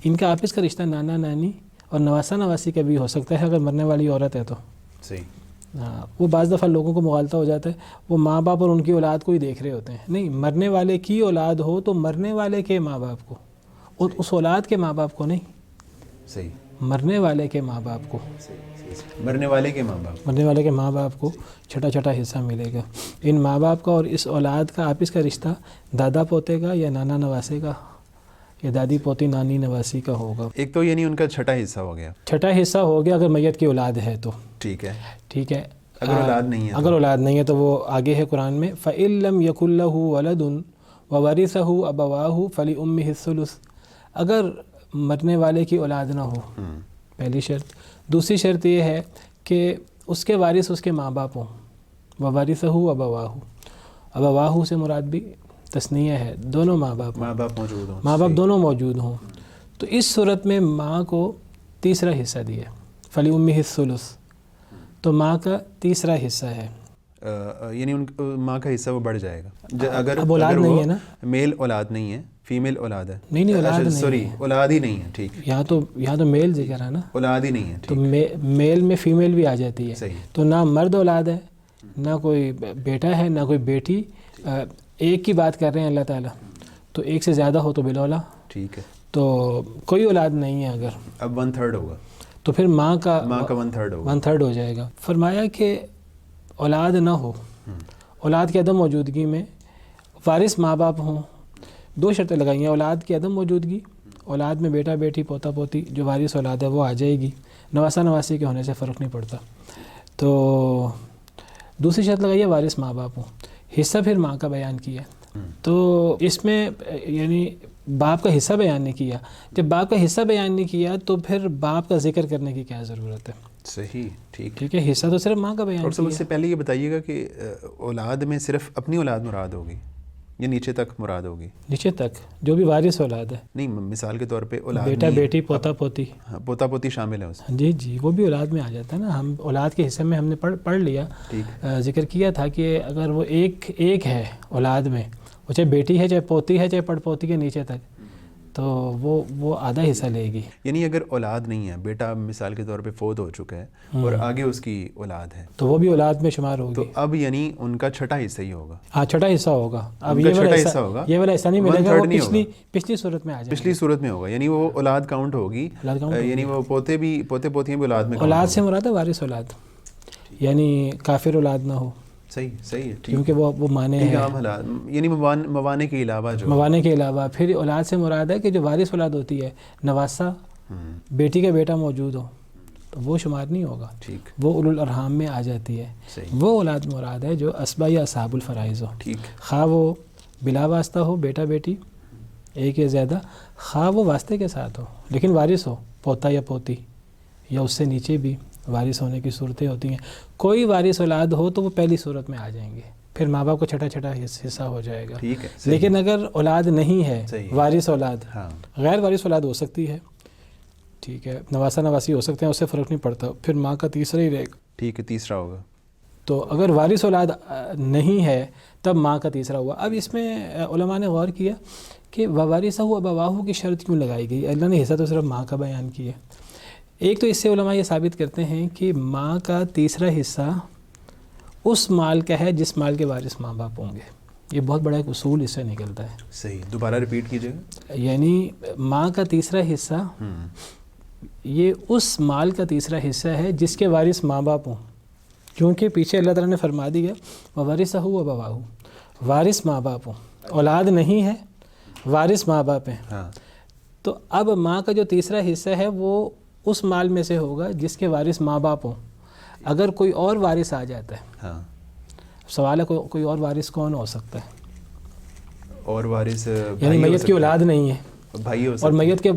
ان کا آپس کا رشتہ نانا نانی اور نواسہ نواسی کا بھی ہو سکتا ہے اگر مرنے والی عورت ہے تو. صحیح. وہ بعض دفعہ لوگوں کو مغالطہ ہو جاتا ہے، وہ ماں باپ اور ان کی اولاد کو ہی دیکھ رہے ہوتے ہیں. نہیں، مرنے والے کی اولاد ہو تو مرنے والے کے ماں باپ کو، اور اس اولاد کے ماں باپ کو نہیں. صحیح. مرنے والے کے ماں باپ کو، مرنے والے کے ماں باپ کو چھٹا چھٹا حصہ ملے گا. ان ماں باپ کا اور اس اولاد کا آپس کا رشتہ دادا پوتے کا یا نانا نواسے کا یا دادی پوتی نانی نواسی کا ہوگا. ایک تو یعنی ان کا چھٹا حصہ ہو گیا، چھٹا حصہ ہو گیا اگر میت کی اولاد ہے تو. ٹھیک ہے. اگر اولاد نہیں ہے تو وہ آگے ہے قرآن میں فَإِن لَمْ يَكُن لَّهُ وَلَدٌ وَوَرِثَهُ أَبَوَاهُ فَلِأُمِّهِ الثُّلُثُ. اگر مرنے والے کی اولاد نہ ہو، پہلی شرط. دوسری شرط یہ ہے کہ اس کے وارث اس کے ماں باپ ہوں. وَوَرِثَهُ أَبَوَاهُ، ابواہ سے مراد بھی تثنیہ ہے، دونوں ماں باپ موجود ہوں، ماں باپ دونوں موجود ہوں. تو اس صورت میں ماں کو تیسرا حصہ دیا، فَلِأُمِّهِ الثُّلُثُ. تو ماں کا تیسرا حصہ ہے، یعنی ان ماں کا حصہ وہ بڑھ جائے گا. اگر اب اولاد نہیں ہے نا، میل اولاد نہیں ہے، فیمیل اولاد ہے. نہیں اولاد نہیں، سوری اولاد ہی نہیں ہے. ٹھیک، یہاں تو میل ذکر ہے نا، اولاد ہی نہیں ہے. تو میل میں فیمیل بھی آ جاتی ہے. صحیح. تو نہ مرد اولاد ہے، نہ کوئی بیٹا ہے، نہ کوئی بیٹی. ایک کی بات کر رہے ہیں اللہ تعالیٰ، تو ایک سے زیادہ ہو تو بالاولیٰ. ٹھیک ہے. تو کوئی اولاد نہیں ہے اگر، اب 1/3 ہوگا، تو پھر ماں کا 1/3 ہوگا، 1/3 ہو جائے گا. فرمایا کہ اولاد نہ ہو، اولاد کی عدم موجودگی میں وارث ماں باپ ہوں. دو شرطیں لگائی ہیں، اولاد کی عدم موجودگی، اولاد میں بیٹا بیٹی پوتا پوتی جو وارث اولاد ہے وہ آ جائے گی، نواسہ نواسی کے ہونے سے فرق نہیں پڑتا. تو دوسری شرط لگائی ہے وارث ماں باپ ہوں. حصہ پھر ماں کا بیان کیا، تو اس میں یعنی باپ کا حصہ بیان نہیں کیا. جب باپ کا حصہ بیان نہیں کیا تو پھر باپ کا ذکر کرنے کی کیا ضرورت ہے؟ صحیح، ٹھیک. ٹھیک ہے، حصہ تو صرف ماں کا بیان اور سب کیا. اس سے پہلے یہ بتائیے گا کہ اولاد میں صرف اپنی اولاد مراد ہوگی یا نیچے تک مراد ہوگی؟ نیچے تک جو بھی وارث اولاد ہے. نہیں، مثال کے طور پہ اولاد بیٹا نہیں ہے، بیٹی پوتا پوتی. ہاں، پوتا پوتی شامل ہے اس میں. جی جی، وہ بھی اولاد میں آ جاتا ہے نا. ہم اولاد کے حصے میں ہم نے پڑھ لیا، ٹھیک. ذکر کیا تھا کہ اگر وہ ایک ہے اولاد میں، وہ چاہے بیٹی ہے چاہے پوتی ہے چاہے پڑ پوتی کے نیچے تک، تو وہ آدھا حصہ لے گی. یعنی اگر اولاد نہیں ہے، بیٹا مثال کے طور پہ فوت ہو چکا ہے اور آگے اس کی اولاد ہے، تو وہ بھی اولاد میں شمار ہوگی. تو اب یعنی ان کا چھٹا حصہ ہی ہوگا. ہاں، چھٹا حصہ ہوگا. اب ان کا چھٹا حصہ ہوگا، یہ والا حصہ نہیں ملے گا، 1/3 وہ نہیں ہوگا. پچھلی صورت میں آ جائے گا. پچھلی صورت میں ہوگا، یعنی وہ اولاد کاؤنٹ ہوگی. یعنی وہ پوتے پوتیاں بھی اولاد میں. اولاد سے مراد ہے وارث اولاد، یعنی کافر اولاد نہ ہو. صحیح ہے، کیونکہ وہ مانے ہیں، یعنی موانے کے علاوہ جو موانے کے علاوہ. پھر اولاد سے مراد ہے کہ جو وارث اولاد ہوتی ہے، نواسہ، بیٹی کا بیٹا موجود ہو تو وہ شمار نہیں ہوگا. ٹھیک. وہ اولو الارحام میں آ جاتی ہے. وہ اولاد مراد ہے جو اسبا یا اصحاب الفرائض ہو. ٹھیک. خواہ وہ بلا واسطہ ہو، بیٹا بیٹی ایک یا زیادہ، خواہ وہ واسطے کے ساتھ ہو لیکن وارث ہو، پوتا یا پوتی یا اس سے نیچے بھی وارث ہونے کی صورتیں ہوتی ہیں. کوئی وارث اولاد ہو تو وہ پہلی صورت میں آ جائیں گے، پھر ماں باپ کو چھٹا حصہ ہو جائے گا. ٹھیک ہے. لیکن اگر اولاد نہیں ہے، وارث اولاد، غیر وارث اولاد ہو سکتی ہے، ٹھیک ہے، نواسہ نواسی ہو سکتے ہیں، اس سے فرق نہیں پڑتا، پھر ماں کا تیسرا ہی رہے گا. ٹھیک ہے، تیسرا ہوگا. تو اگر وارث اولاد نہیں ہے تب ماں کا تیسرا ہوا. اب اس میں علماء نے غور کیا کہ ووارثہ ابواہ کی شرط کیوں لگائی گئی؟ اللہ نے حصہ تو صرف ماں کا بیان کیا. ایک تو اس سے علماء یہ ثابت کرتے ہیں کہ ماں کا تیسرا حصہ اس مال کا ہے جس مال کے وارث ماں باپ ہوں گے. یہ بہت بڑا ایک اصول اس سے نکلتا ہے. صحیح، دوبارہ ریپیٹ کیجیے گا. یعنی ماں کا تیسرا حصہ یہ اس مال کا تیسرا حصہ ہے جس کے وارث ماں باپ ہوں، کیونکہ پیچھے اللہ تعالیٰ نے فرما دیا وَوَرِثَهُ وَأَبَوَاهُ، وارث ماں باپ ہوں. اولاد نہیں ہے، وارث ماں باپ ہیں. تو اب ماں کا جو تیسرا حصہ ہے وہ اس مال میں سے ہوگا جس کے وارث ماں باپ ہوں. اگر کوئی اور وارث آ جاتا ہے، سوال ہے کوئی اور وارث کون ہو سکتا ہے؟ اور وارث یعنی میت کی اولاد نہیں ہے، بھائی ہو سکتا ہے، اور میت کے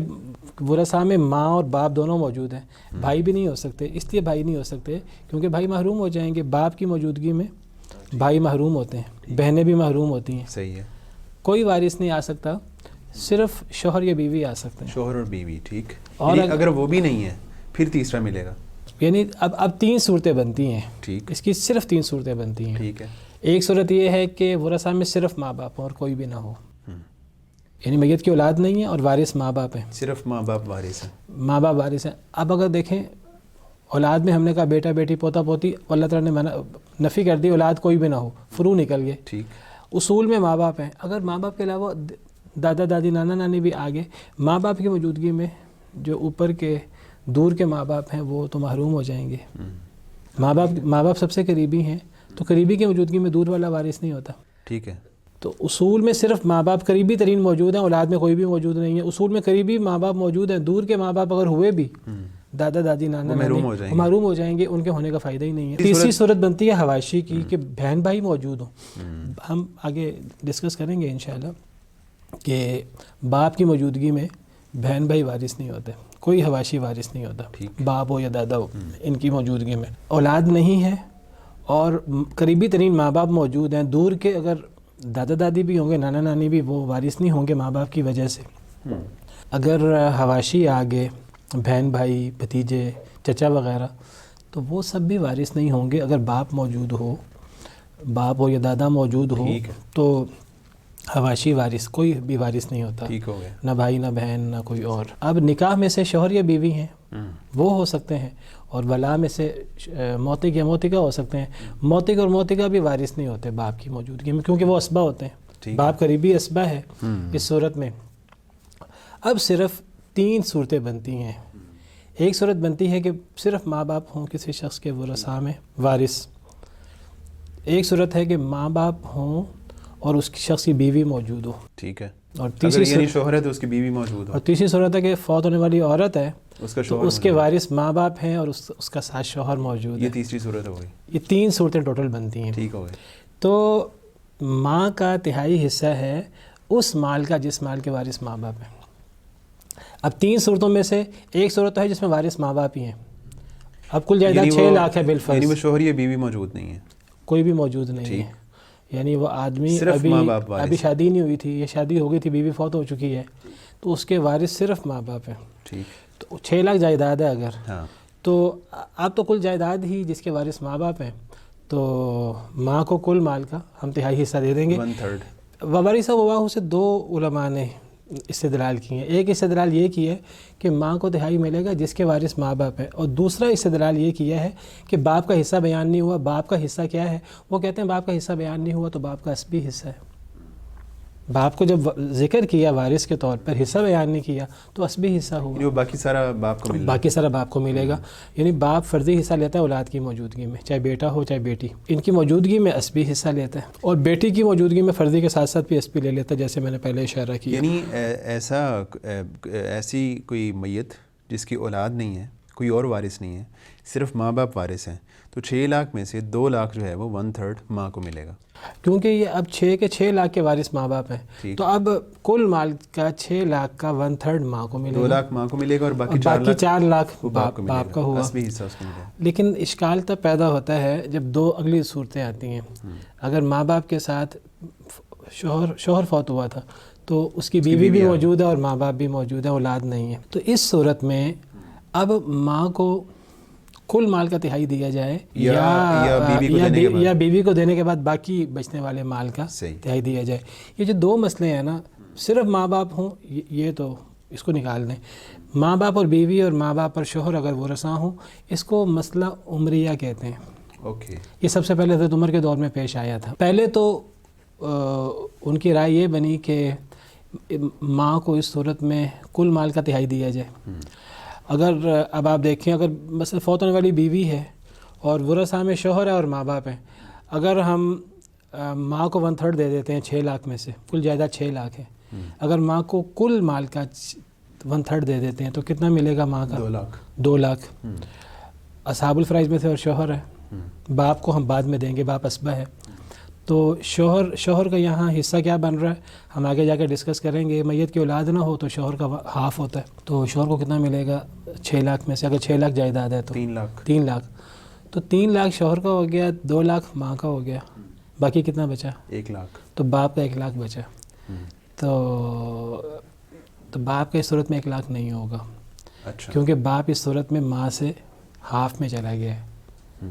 ورثاء میں ماں اور باپ دونوں موجود ہیں. بھائی بھی نہیں ہو سکتے. اس لیے بھائی نہیں ہو سکتے کیونکہ بھائی محروم ہو جائیں گے. باپ کی موجودگی میں بھائی محروم ہوتے ہیں، بہنیں بھی محروم ہوتی ہیں. صحیح ہے. کوئی وارث نہیں آ سکتا، صرف شوہر یا بیوی آ سکتے ہیں. شوہر اور بیوی. ٹھیک. اور اگر وہ بھی نہیں ہے پھر تیسرا ملے گا. یعنی اب 3 صورتیں بنتی ہیں. ٹھیک. اس کی صرف 3 صورتیں بنتی ہیں. ٹھیک ہے. ایک صورت یہ ہے کہ ورثاء میں صرف ماں باپ ہوں اور کوئی بھی نہ ہو، یعنی میت کی اولاد نہیں ہے اور وارث ماں باپ ہیں، صرف ماں باپ وارث ہیں. ماں باپ وارث ہیں. اب اگر دیکھیں اولاد میں ہم نے کہا بیٹا بیٹی پوتا پوتی، اللہ تعالیٰ نے نفی کر دی، اولاد کوئی بھی نہ ہو، فروع نکل گئے. ٹھیک. اصول میں ماں باپ ہیں. اگر ماں باپ کے علاوہ دادا دادی نانا نانی بھی آگے، ماں باپ کی موجودگی میں جو اوپر کے دور کے ماں باپ ہیں وہ تو محروم ہو جائیں گے. ماں باپ سب سے قریبی ہیں تو قریبی کی موجودگی میں دور والا وارث نہیں ہوتا. ٹھیک ہے. تو اصول میں صرف ماں باپ قریبی ترین موجود ہیں، اولاد میں کوئی بھی موجود نہیں ہے. اصول میں قریبی ماں باپ موجود ہیں، دور کے ماں باپ اگر ہوئے بھی، دادا دادی نانا نانی محروم ہو جائیں گے، ان کے ہونے کا فائدہ ہی نہیں ہے. تیسری صورت بنتی ہے حواشی کی کہ بہن بھائی موجود ہوں. ہم آگے ڈسکس کریں گے انشاءاللہ کہ باپ کی موجودگی میں بہن بھائی وارث نہیں ہوتے، کوئی حواشی وارث نہیں ہوتا، باپ ہو یا دادا ہو. ان کی موجودگی میں اولاد نہیں ہے اور قریبی ترین ماں باپ موجود ہیں. دور کے اگر دادا دادی بھی ہوں گے، نانا نانی بھی، وہ وارث نہیں ہوں گے ماں باپ کی وجہ سے. اگر حواشی آگے بہن بھائی بھتیجے چچا وغیرہ تو وہ سب بھی وارث نہیں ہوں گے. اگر باپ موجود ہو، باپ ہو یا دادا موجود ہو تو حواشی وارث، کوئی بھی وارث نہیں ہوتا. ٹھیک ہو گیا. نہ بھائی نہ بہن نہ کوئی اور. اب نکاح میں سے شوہر یا بیوی ہیں وہ ہو سکتے ہیں، اور ولا میں سے موتق یا موتقہ ہو سکتے ہیں. موتق اور موتقہ بھی وارث نہیں ہوتے باپ کی موجودگی میں کیونکہ وہ اسبا ہوتے ہیں. باپ قریبی اسبا ہے اس صورت میں. اب صرف 3 صورتیں بنتی ہیں. ایک صورت بنتی ہے کہ صرف ماں باپ ہوں کسی شخص کے ورثاء میں وارث. ایک صورت ہے کہ ماں باپ ہوں اور اس شخص کی بیوی موجود ہو. ٹھیک ہے. اور تیسری یعنی شوہر ہے تو اس کی بیوی موجود ہو. اور تیسری صورت ہے کہ فوت ہونے والی عورت ہے تو اس کے وارث ماں باپ ہیں اور اس کا ساتھ شوہر موجود ہے. یہ تیسری صورت ہو گئی. یہ 3 صورتیں ٹوٹل بنتی ہیں. ٹھیک ہو گئی. تو ماں کا تہائی حصہ ہے اس مال کا جس مال کے وارث ماں باپ ہیں. اب 3 صورتوں میں سے ایک صورت ہے جس میں وارث ماں باپ ہی ہیں، اب کل جائیداد 6 لاکھ ہے بالفرض. یعنی وہ شوہر یا بیوی موجود نہیں ہے, کوئی بھی موجود نہیں ہے. یعنی وہ آدمی ابھی شادی نہیں ہوئی تھی یا شادی ہو گئی تھی, بیوی فوت ہو چکی ہے, تو اس کے وارث صرف ماں باپ ہیں. تو 6 لاکھ جائیداد ہے اگر, تو اب تو کل جائیداد ہی جس کے وارث ماں باپ ہیں, تو ماں کو کل مال کا ہم تہائی حصہ دے دیں گے. 1/3 ووارث وواہ سے 2 علماء نے استدلال کی ہیں. ایک استدلال یہ کی ہے کہ ماں کو تہائی ملے گا جس کے وارث ماں باپ ہیں, اور دوسرا استدلال یہ کیا ہے کہ باپ کا حصہ بیان نہیں ہوا. باپ کا حصہ کیا ہے؟ وہ کہتے ہیں باپ کا حصہ بیان نہیں ہوا تو باپ کا اسبی حصہ ہے. باپ کو جب ذکر کیا وارث کے طور پر, حصہ بیان نہیں کیا, تو اسبی حصہ ہوا. باقی سارا باپ کو ملے گا. یعنی باپ فرضی حصہ لیتا ہے اولاد کی موجودگی میں, چاہے بیٹا ہو چاہے بیٹی. ان کی موجودگی میں اسبی حصہ لیتا ہے, اور بیٹی کی موجودگی میں فرضی کے ساتھ ساتھ بھی اسبی لے لیتا ہے, جیسے میں نے پہلے اشارہ کیا. یعنی ایسی کوئی میت جس کی اولاد نہیں ہے, کوئی اور وارث نہیں ہے, صرف ماں باپ وارث ہیں, تو 6 لاکھ میں سے 2 لاکھ جو ہے وہ 1/3 ماں کو ملے گا. کیونکہ یہ اب 6 لاکھ کے وارث ماں باپ ہیں, تو اب کل مال کا 6 لاکھ کا 1/3 ماں کو ملے گا. 2 لاکھ ماں کو ملے گا اور باقی 4 لاکھ باپ کا ہوا. لیکن اشکال تب پیدا ہوتا ہے جب 2 اگلی صورتیں آتی ہیں. اگر ماں باپ کے ساتھ شوہر فوت ہوا تھا, تو اس کی بیوی بھی موجود ہے اور ماں باپ بھی موجود ہے, اولاد نہیں ہے. تو اس صورت میں اب ماں کو کل مال کا تہائی دیا جائے یا بیوی کو دینے کے بعد باقی بچنے والے مال کا تہائی دیا جائے. یہ جو 2 مسئلے ہیں نا, صرف ماں باپ ہوں یہ تو اس کو نکال دیں. ماں باپ اور بیوی اور ماں باپ اور شوہر اگر ورثاء ہوں, اس کو مسئلہ عمریہ کہتے ہیں. یہ سب سے پہلے حضرت عمر کے دور میں پیش آیا تھا. پہلے تو ان کی رائے یہ بنی کہ ماں کو اس صورت میں کل مال کا تہائی دیا جائے. اگر اب آپ دیکھیں, اگر مثلا فوت ہونے والی بیوی ہے اور ورثاء میں شوہر ہے اور ماں باپ ہیں, اگر ہم ماں کو 1/3 دے دیتے ہیں 6 لاکھ میں سے, کل جائیداد 6 لاکھ ہے, اگر ماں کو کل مال کا 1/3 دے دیتے ہیں تو کتنا ملے گا ماں کا؟ 2 لاکھ. اصحاب الفرائض میں سے اور شوہر ہے, باپ کو ہم بعد میں دیں گے, باپ اسبہ ہے. تو شوہر کا یہاں حصہ کیا بن رہا ہے ہم آگے جا کے ڈسکس کریں گے. میت کی اولاد نہ ہو تو شوہر کا ہاف ہوتا ہے. تو شوہر کو کتنا ملے گا 6 لاکھ میں سے؟ اگر 6 لاکھ جائیداد ہے تو 3 لاکھ. تو 3 لاکھ شوہر کا ہو گیا, 2 لاکھ ماں کا ہو گیا, باقی کتنا بچا؟ 1 لاکھ. تو باپ کا 1 لاکھ بچا. تو باپ کا اس صورت میں 1 لاکھ نہیں ہوگا. اچھا. کیونکہ باپ اس صورت میں ماں سے ہاف میں چلا گیا ہے,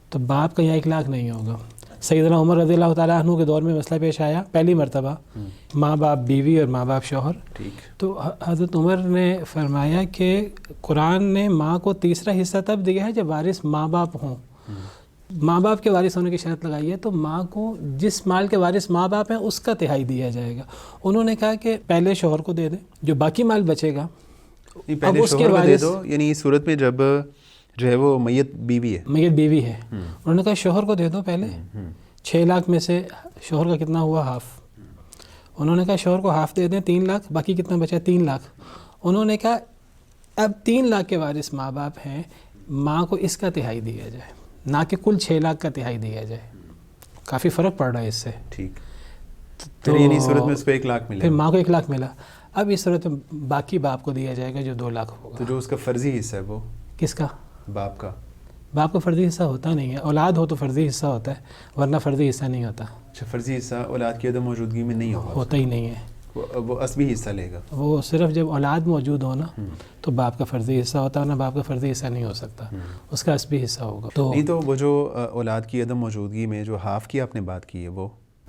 تو باپ کا یہاں 1 لاکھ نہیں ہوگا. سیدنا عمر رضی اللہ تعالیٰ عنہ کے دور میں مسئلہ پیش آیا پہلی مرتبہ, ماں باپ بیوی اور ماں باپ شوہر. تو حضرت عمر نے فرمایا کہ قرآن نے ماں کو تیسرا حصہ تب دیا ہے جب وارث ماں باپ ہوں. ماں باپ کے وارث ہونے کی شرط لگائی ہے, تو ماں کو جس مال کے وارث ماں باپ ہیں اس کا تہائی دیا جائے گا. انہوں نے کہا کہ پہلے شوہر کو دے دیں, جو باقی مال بچے گا اب اس کے وارث. یعنی اس صورت میں جب جو ہے وہ میت بیوی ہے, انہوں نے کہا شوہر کو دے دو پہلے. 6 لاکھ میں سے شوہر کا کتنا ہوا؟ ہاف. انہوں نے کہا شوہر کو ہاف دے دیں 3 لاکھ, باقی کتنا بچا؟ 3 لاکھ. انہوں نے کہا اب 3 لاکھ کے وارث ماں باپ ہیں, ماں کو اس کا تہائی دیا جائے, نہ کہ کل 6 لاکھ کا تہائی دیا جائے. کافی فرق پڑ رہا ہے اس سے. ٹھیک. تو یعنی صورت میں اس کو 1 لاکھ ملا, پھر ماں کو 1 لاکھ ملا. اب اس صورت میں باقی باپ کو دیا جائے گا جو 2 لاکھ ہوگا. تو جو اس کا فرضی حصہ ہے وہ کس کا؟ باپ کا. باپ کا فرضی حصہ ہوتا نہیں ہے, اولاد ہو تو فرضی حصہ ہوتا ہے, ورنہ فرضی حصہ نہیں ہوتا. اچھا, فرضی حصہ اولاد کی عدم موجودگی میں نہیں ہوتا ہی نہیں ہے. وہ اسبی حصہ لے گا. وہ صرف جب اولاد موجود ہو نا تو باپ کا فرضی حصہ ہوتا ہے, نا باپ کا فرضی حصہ نہیں ہو سکتا, اس کا اسبی حصہ ہوگا. تو نہیں, تو وہ جو اولاد کی عدم موجودگی میں جو ہاف کی آپ نے بات کی ہے وہ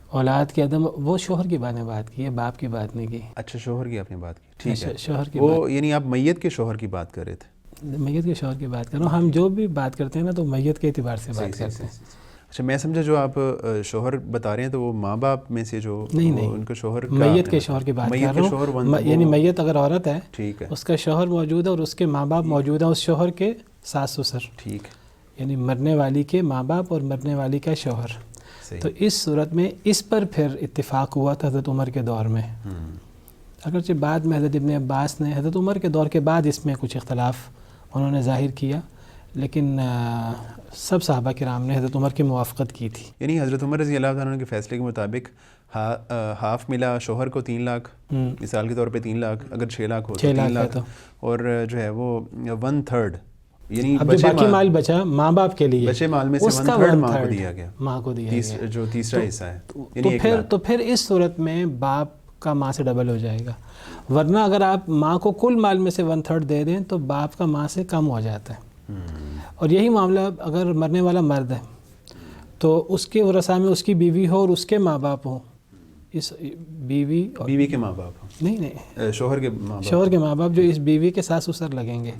اولاد کی عدم, وہ شوہر کی بات کی ہے, باپ کی بات نہیں کی. اچھا, شوہر کی آپ نے بات کی. ٹھیک ہے, شوہر کی وہ یعنی آپ میت کے شوہر کی بات کر رہے تھے. میت کے شوہر کی بات کر رہا ہوں. ہم جو بھی بات کرتے ہیں نا تو میت کے اعتبار سے بات کرتے ہیں. اچھا, میں سمجھا جو آپ شوہر بتا رہے ہیں تو وہ ماں باپ میں سے جو نہیں ان کا شوہر, میت کے شوہر کی بات کر رہا ہوں. یعنی میت اگر عورت ہے, ٹھیک ہے, اس کا شوہر موجود ہے اور اس کے ماں باپ موجود ہیں, اس شوہر کے ساس سسر. ٹھیک. یعنی مرنے والی کے ماں باپ اور مرنے والی کا شوہر. تو اس صورت میں اس پر پھر اتفاق ہوا تھا حضرت عمر کے دور میں. اگرچہ بعد میں حضرت ابن عباس نے حضرت عمر کے دور کے بعد اس میں کچھ اختلاف انہوں نے ظاہر کیا, لیکن سب صحابہ کرام نے حضرت عمر کی موافقت کی تھی. یعنی حضرت عمر رضی اللہ عنہ کے فیصلے کے مطابق ہاف ملا شوہر کو 3 لاکھ, مثال کے طور پہ 3 لاکھ, اگر 6 لاکھ ہو تو 3 لاکھ, اور جو ہے وہ 1/3 یعنی اب جو باقی مال بچا ماں باپ کے لیے، بچے مال میں سے اس کا 1/3 1/3 ماں کو دیا گیا، ماں کو دیا گیا، جو تیسرا حصہ ہے، تو پھر اس صورت میں باپ کا ماں سے ڈبل ہو جائے گا. ورنہ اگر آپ ماں کو کل مال میں سے 1/3 دے دیں تو باپ کا ماں سے کم ہو جاتا ہے. اور یہی معاملہ اگر مرنے والا مرد ہے تو اس کے ورثہ میں اس کی بیوی ہو اور اس کے ماں باپ ہوں، اس بیوی کے ماں باپ نہیں شوہر کے ماں باپ جو اس بیوی کے ساس سسر لگیں گے.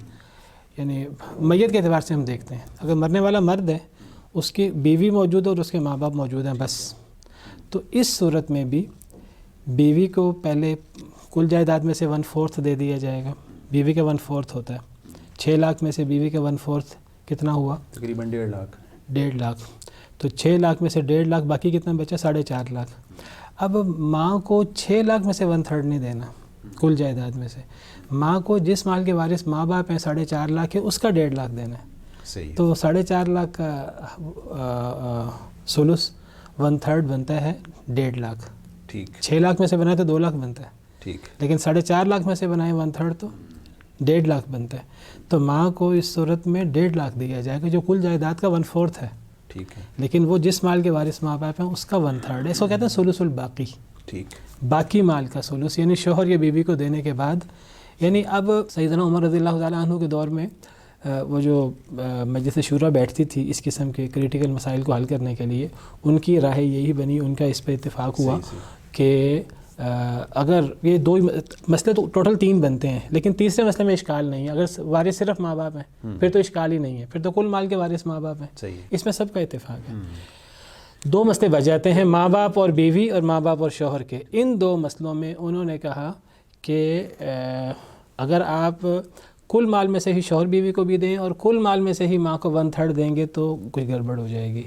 یعنی میت کے اعتبار سے ہم دیکھتے ہیں، اگر مرنے والا مرد ہے اس کی بیوی موجود ہے اور اس کے ماں باپ موجود ہیں بس، تو اس صورت میں بھی بیوی کو پہلے کل جائیداد میں سے 1/4 دے دیا جائے گا. بیوی کا 1/4 ہوتا ہے، 6 لاکھ میں سے بیوی کا 1/4 کتنا ہوا؟ تقریباً 1.5 لاکھ. 1.5 لاکھ. تو 6 لاکھ میں سے 1.5 لاکھ، باقی کتنا بچا؟ 4.5 لاکھ. اب ماں کو 6 لاکھ میں سے 1/3 نہیں دینا کل جائیداد میں سے، ماں کو جس مال کے وارث ماں باپ ہیں 4.5 لاکھ ہے، اس کا 1.5 لاکھ دینا ہے. صحیح. تو 4.5 لاکھ کا ثلث 1/3 بنتا ہے 1.5 لاکھ. ٹھیک. 6 لاکھ میں سے بنائے تو 2 لاکھ بنتا ہے. ٹھیک. لیکن 4.5 لاکھ میں سے بنائے 1/3 تو 1.5 لاکھ بنتا ہے. تو ماں کو اس صورت میں 1.5 لاکھ دیا جائے گا جو کل جائیداد کا 1/4 ہے. ٹھیک ہے. لیکن وہ جس مال کے وارث ماں باپ ہیں اس کا 1/3 ہے. اس کو کہتے ہیں ثلث الباقی. ٹھیک. باقی مال کا ثلث، یعنی شوہر یا بیوی کو دینے کے بعد. یعنی اب سیدنا عمر رضی اللہ تعالیٰ عنہ کے دور میں وہ جو مجلس شورا بیٹھتی تھی اس قسم کے کریٹیکل مسائل کو حل کرنے کے لیے، ان کی رائے یہی بنی، ان کا اس پہ اتفاق ہوا کہ اگر یہ 2 مسئلے تو ٹوٹل 3 بنتے ہیں، لیکن تیسرے مسئلے میں اشکال نہیں ہے. اگر وارث صرف ماں باپ ہیں پھر تو اشکال ہی نہیں ہے، پھر تو کل مال کے وارث ماں باپ ہیں. اس میں سب کا اتفاق ہے. 2 مسئلے بچ جاتے ہیں، ماں باپ اور بیوی اور ماں باپ اور شوہر کے. ان 2 مسئلوں میں انہوں نے کہا کہ اگر آپ کل مال میں سے ہی شوہر بیوی کو بھی دیں اور کل مال میں سے ہی ماں کو 1/3 دیں گے تو کوئی گڑبڑ ہو جائے گی.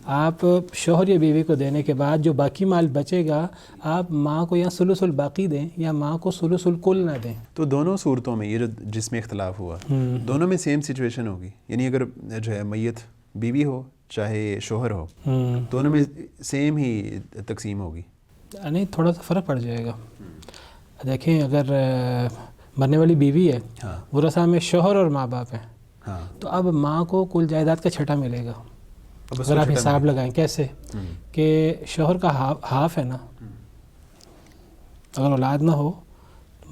آپ شوہر یا بیوی کو دینے کے بعد جو باقی مال بچے گا آپ ماں کو یا ثلث الباقی دیں یا ماں کو ثلث الکل نہ دیں. تو دونوں صورتوں میں یہ جس میں اختلاف ہوا دونوں میں سیم سچویشن ہوگی، یعنی اگر جو ہے میت بیوی ہو چاہے شوہر ہو دونوں میں سیم ہی تقسیم ہوگی؟ نہیں، تھوڑا سا فرق پڑ جائے گا. دیکھیں اگر مرنے والی بیوی ہے، ورثہ میں شوہر اور ماں باپ ہیں، تو اب ماں کو کل جائیداد کا 1/6 ملے گا. اگر آپ حساب لگائیں کیسے کہ شوہر کا ہاف ہے نا، اگر اولاد نہ ہو،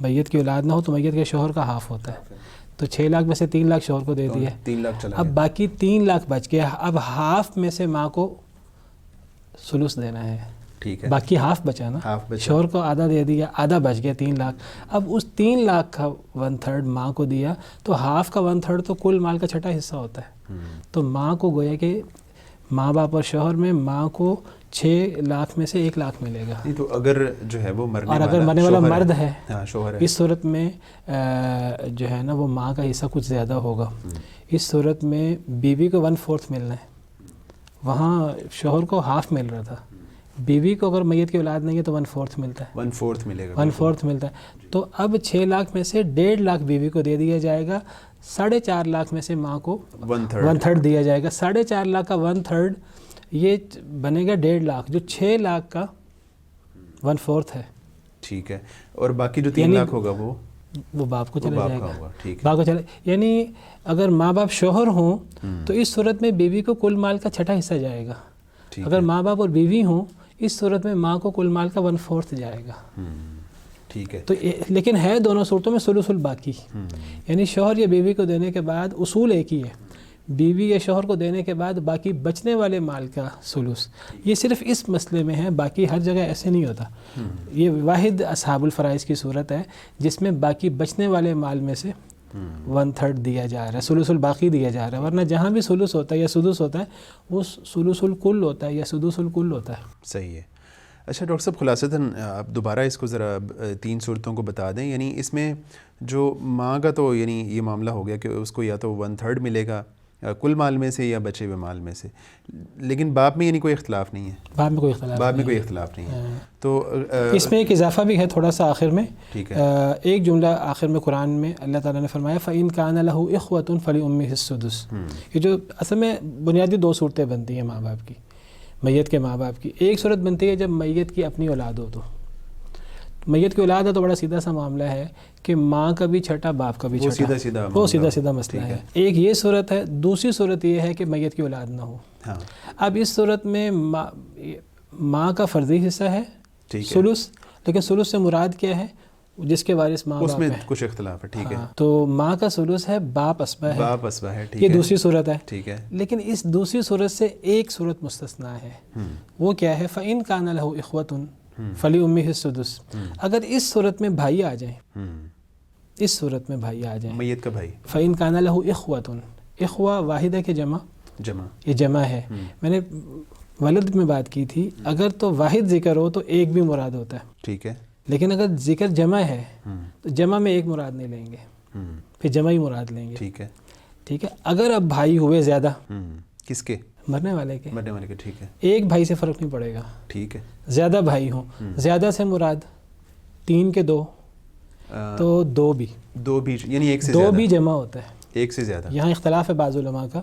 میت کی اولاد نہ ہو تو میت کے شوہر کا ہاف ہوتا ہے. تو 6 لاکھ میں سے 3 لاکھ شوہر کو دے دیا، 3 لاکھ چلا. اب باقی 3 لاکھ بچ گیا. اب ہاف میں سے ماں کو ثلث دینا ہے. ٹھیک ہے. باقی ہاف بچا نا، شوہر کو آدھا دے دیا، آدھا بچ گیا 3 لاکھ. اب اس 3 لاکھ کا 1/3 ماں کو دیا تو ہاف کا 1/3 تو کل مال کا 6واں حصہ ہوتا ہے. تو ماں کو گویا کہ ماں باپ اور شوہر میں ماں کو 6 لاکھ میں سے 1 لاکھ ملے گا. تو اگر جو ہے وہ مرنے والا مرد ہے شوہر ہے، اس صورت میں جو ہے نا وہ ماں کا حصہ کچھ زیادہ ہوگا. اس صورت میں بیوی کو 1/4 ملنا ہے، وہاں شوہر کو ہاف مل رہا تھا. بیوی کو اگر میت کی اولاد نہیں ہے تو 1/4 ملتا ہے، 1/4 ملے گا، 1/4 ملتا ہے. تو اب 6 لاکھ میں سے 1.5 لاکھ بیوی کو دے دیا جائے گا، 4.5 لاکھ میں سے ماں کو 1/3 دیا جائے گا. 4.5 لاکھ کا 1/3 یہ بنے گا 1.5 لاکھ جو 6 لاکھ کا 1/4 ہے. ٹھیک ہے. اور باقی جو 3 لاکھ ہوگا وہ باپ کو چلا جائے گا. ٹھیک باپ کو چلا، یعنی اگر ماں باپ شوہر ہوں تو اس صورت میں بیوی کو کل مال کا 6واں حصہ جائے گا. اگر ماں باپ اور بیوی ہوں اس صورت میں ماں کو کل مال کا 1/4 جائے گا. ٹھیک ہے. تو لیکن ہے دونوں صورتوں میں ثلث الباقی، یعنی شوہر یا بیوی کو دینے کے بعد اصول ایک ہی ہے، بیوی یا شوہر کو دینے کے بعد باقی بچنے والے مال کا ثلث. یہ صرف اس مسئلے میں ہے، باقی ہر جگہ ایسے نہیں ہوتا. یہ واحد اصحاب الفرائض کی صورت ہے جس میں باقی بچنے والے مال میں سے 1/3 دیا جا رہا ہے، ثلث الباقی دیا جا رہا ہے. ورنہ جہاں بھی ثلث ہوتا ہے یا سدس ہوتا ہے وہ ثلث الکل ہوتا ہے یا سدس الکل ہوتا ہے. صحیح ہے. اچھا ڈاکٹر صاحب، خلاصتاً آپ دوبارہ اس کو ذرا 3 صورتوں کو بتا دیں. یعنی اس میں جو ماں کا تو یعنی یہ معاملہ ہو گیا کہ اس کو یا تو 1/3 ملے گا کل مال میں سے یا بچے ہوئے مال میں سے، لیکن باپ میں یعنی کوئی اختلاف نہیں ہے. باپ میں کوئی اختلاف نہیں ہے. تو اس میں ایک اضافہ بھی ہے تھوڑا سا آخر میں. ٹھیک ہے. ایک جملہ آخر میں قرآن میں اللہ تعالیٰ نے فرمایا فَإِن كَانَ لَهُ إِخْوَةٌ فَلِأُمِّهِ السُّدُسُ. یہ جو اصل میں بنیادی 2 صورتیں بنتی ہیں ماں باپ کی، میت کے ماں باپ کی. ایک صورت بنتی ہے جب میت کی اپنی اولاد ہو میت کی اولاد ہے تو بڑا سیدھا سا معاملہ ہے کہ ماں کا بھی چھٹا باپ کا بھی چھٹا، وہ سیدھا سیدھا مسئلہ ہے. ایک یہ صورت ہے. دوسری صورت یہ ہے کہ میت کی اولاد نہ ہو. اب اس صورت میں ماں کا فرضی حصہ ہے ثلث، لیکن ثلث سے مراد کیا ہے؟ جس کے وارث ماں باپ اس میں کچھ اختلاف ہے. ٹھیک ہے. تو ماں کا ثلث ہے، باپ اسبہ ہے. باپ اسبہ ہے. یہ دوسری صورت ہے. ٹھیک ہے. لیکن اس دوسری صورت سے ایک صورت مستثنا ہے. وہ کیا ہے؟ فَإِن كَانَ لَهُ إِخْوَةٌ فَلِأُمِّهِ السُّدُسُ. اگر اس صورت میں بھائی آ جائیں، اس صورت میں بھائی آ جائیں، میت کا بھائی. فَإِن كَانَ لَهُ إِخْوَةٌ، اخوہ واحد ہے کہ جمع؟ یہ جمع ہے. میں نے ولد میں بات کی تھی. اگر تو واحد ذکر ہو تو ایک بھی مراد ہوتا ہے. ٹھیک ہے. لیکن اگر ذکر جمع ہے تو جمع میں ایک مراد نہیں لیں گے، پھر جمع ہی مراد لیں گے. ٹھیک ہے. ٹھیک ہے. اگر اب بھائی ہوئے زیادہ، کس کے؟ مرنے والے کے. مرنے والے کے. ٹھیک ہے. ایک بھائی سے فرق نہیں پڑے گا. ٹھیک ہے. زیادہ بھائی ہوں، زیادہ سے مراد 3 کے 2 تو 2 بھی، یعنی ایک سے 2 زیادہ. بھی جمع ہوتا ہے. ایک سے زیادہ. یہاں اختلاف ہے بعض علماء کا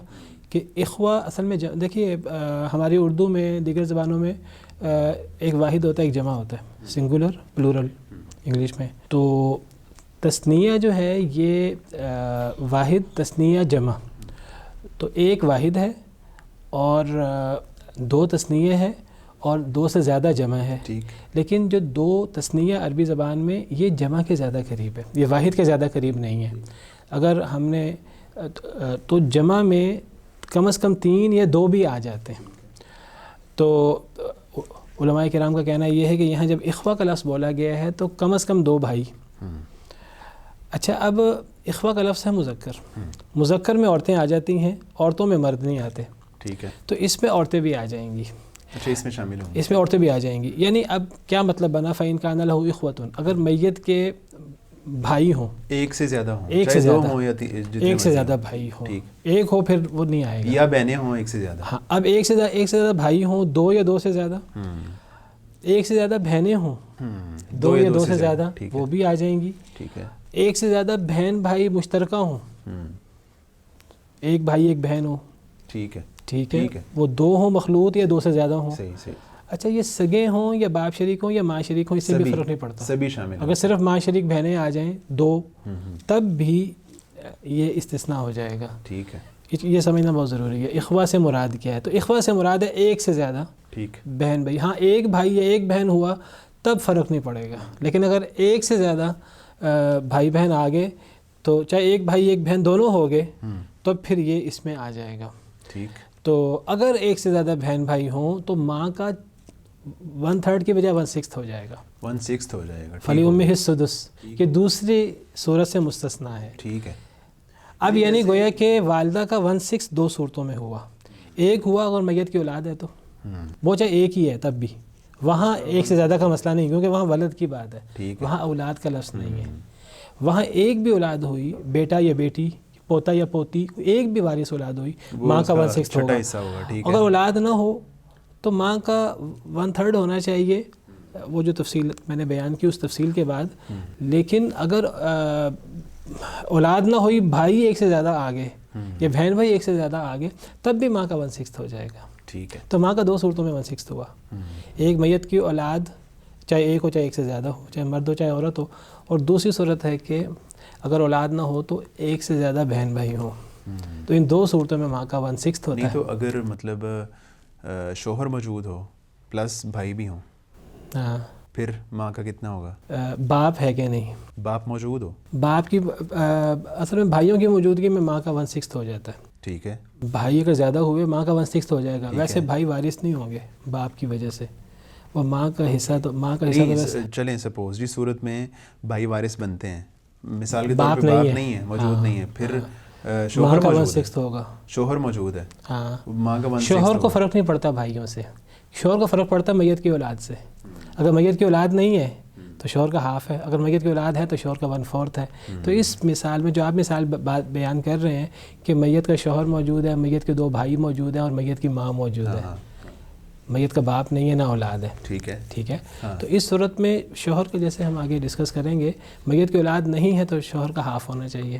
کہ اخوہ اصل میں دیکھیے ہماری اردو میں، دیگر زبانوں میں ایک واحد ہوتا ہے، ایک جمع ہوتا ہے، سنگولر پلورل انگلش میں. تو تثنیہ جو ہے یہ واحد تثنیہ جمع، تو ایک واحد ہے اور 2 تثنیہ ہے اور 2 سے زیادہ جمع ہے. لیکن جو 2 تثنیہ عربی زبان میں یہ جمع کے زیادہ قریب ہے، یہ واحد کے زیادہ قریب نہیں ہے. اگر ہم نے تو جمع میں کم از کم 3 یا 2 بھی آ جاتے ہیں. تو علماء کرام کا کہنا یہ ہے کہ یہاں جب اخوہ کا لفظ بولا گیا ہے تو کم از کم 2 بھائی. اچھا، اب اخوہ کا لفظ ہے مذکر، مذکر میں عورتیں آ جاتی ہیں، عورتوں میں مرد نہیں آتے. ٹھیک ہے. تو اس میں عورتیں بھی آ جائیں گی. اچھا، اس میں شامل ہوں گی. اس میں عورتیں بھی آ جائیں گی. یعنی اب کیا مطلب بنا؟ فَإِن كَانَ لَهُ إِخْوَةٌ، اگر میت کے بھائی ہوں، ایک سے زیادہ ہوں، ایک سے زیادہ ہوں یا ایک سے زیادہ بھائی ہوں، ایک ہو پھر وہ نہیں آئے گا. یا بہنیں ہوں ایک سے زیادہ. ہاں، اب ایک سے زیادہ بھائی ہوں، 2 یا 2 سے زیادہ. ایک سے زیادہ بہنیں ہوں، 2 یا 2 سے زیادہ، وہ بھی آ جائیں گی. ٹھیک ہے. ایک سے زیادہ بہن بھائی مشترکہ ہوں، ایک بھائی ایک بہن ہو. ٹھیک ہے. ٹھیک ہے. وہ 2 ہوں مخلوط یا 2 سے زیادہ ہوں. صحیح. اچھا، یہ سگے ہوں یا باپ شریک ہوں یا ماں شریک ہوں، اس سے بھی فرق نہیں پڑتا، سبھی شامل. اگر صرف ماں شریک بہنیں آ جائیں 2 تب بھی یہ استثناء ہو جائے گا. ٹھیک ہے. یہ سمجھنا بہت ضروری ہے. اخوہ سے مراد کیا ہے؟ تو اخوہ سے مراد ہے ایک سے زیادہ بہن بھائی. ہاں، ایک بھائی یا ایک بہن ہوا تب فرق نہیں پڑے گا. لیکن اگر ایک سے زیادہ بھائی بہن آ گئے تو چاہے ایک بھائی ایک بہن دونوں ہو گئے تو پھر یہ اس میں آ جائے گا. ٹھیک. تو اگر ایک سے زیادہ بہن بھائی ہوں تو ماں کا 1/3 کی بجائے 1/6 ہو جائے گا. 1/6 ہو جائے گا. فَلِأُمِّهِ السُّدُسُ، یہ دوسری صورت سے مستثنیٰ ہے. ٹھیک ہے. اب یعنی گویا کہ والدہ کا 1/6 2 صورتوں میں ہوا. ایک ہوا اگر میت کی اولاد ہے تو وہ چاہے ایک ہی ہے تب بھی، وہاں ایک سے زیادہ کا مسئلہ نہیں، کیونکہ وہاں ولد کی بات ہے، وہاں اولاد کا لفظ نہیں ہے. وہاں ایک بھی اولاد ہوئی، بیٹا یا بیٹی، پوتا یا پوتی، ایک بھی وارث اولاد ہوئی، ماں کا 1/6 ہوگا. اگر اولاد نہ ہو تو ماں کا 1/3 ہونا چاہیے. وہ جو تفصیل میں نے بیان کی اس تفصیل کے بعد. لیکن اگر اولاد نہ ہوئی، بھائی ایک سے زیادہ آگے یا بہن بھائی ایک سے زیادہ آگے، تب بھی ماں کا 1/6 ہو جائے گا. ٹھیک ہے. تو ماں کا 2 صورتوں میں 1/6 ہوا. ایک میت کی اولاد چاہے ایک ہو چاہے ایک سے زیادہ ہو، چاہے مرد ہو چاہے عورت ہو. اور دوسری صورت ہے کہ اگر اولاد نہ ہو تو ایک سے زیادہ بہن بھائی ہوں. تو ان 2 صورتوں میں ماں کا 1/6 ہوتا ہے. تو اگر مطلب شوہر موجود ہو پلس بھائی بھی ہوں، ہاں، پھر ماں کا کتنا ہوگا؟ باپ ہے کہ نہیں، باپ موجود ہو، باپ کی اصل میں بھائیوں کی موجودگی میں ماں کا 1/6 ہو جاتا ہے. ٹھیک ہے. بھائی اگر زیادہ ہوئے ماں کا 1/6 ہو جائے گا. ویسے بھائی وارث نہیں ہوں گے باپ کی وجہ سے، وہ ماں کا حصہ تو چلیں سپوز جس صورت میں بھائی وارث بنتے ہیں، مثال کے طور پہ باپ نہیں ہے، موجود نہیں ہے، پھر شوہر کا 1/6 ہوگا. شوہر موجود ہے، ہاں، ماں کا 1/6. شوہر کو فرق نہیں پڑتا بھائیوں سے، شوہر کو فرق پڑتا میت کی اولاد سے. اگر میت کی اولاد نہیں ہے تو شوہر کا ہاف ہے، اگر میت کی اولاد ہے تو شوہر کا 1/4 ہے. تو اس مثال میں جو آپ مثال بیان کر رہے ہیں کہ میت کا شوہر موجود ہے، میت کے 2 بھائی موجود ہیں اور میت کی ماں موجود ہے، میت کا باپ نہیں ہے نہ اولاد ہے. ٹھیک ہے. تو اس صورت میں شوہر کے جیسے ہم آگے ڈسکس کریں گے، میت کی اولاد نہیں ہے تو شوہر کا ہاف ہونا چاہیے.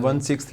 1/6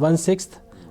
1/6,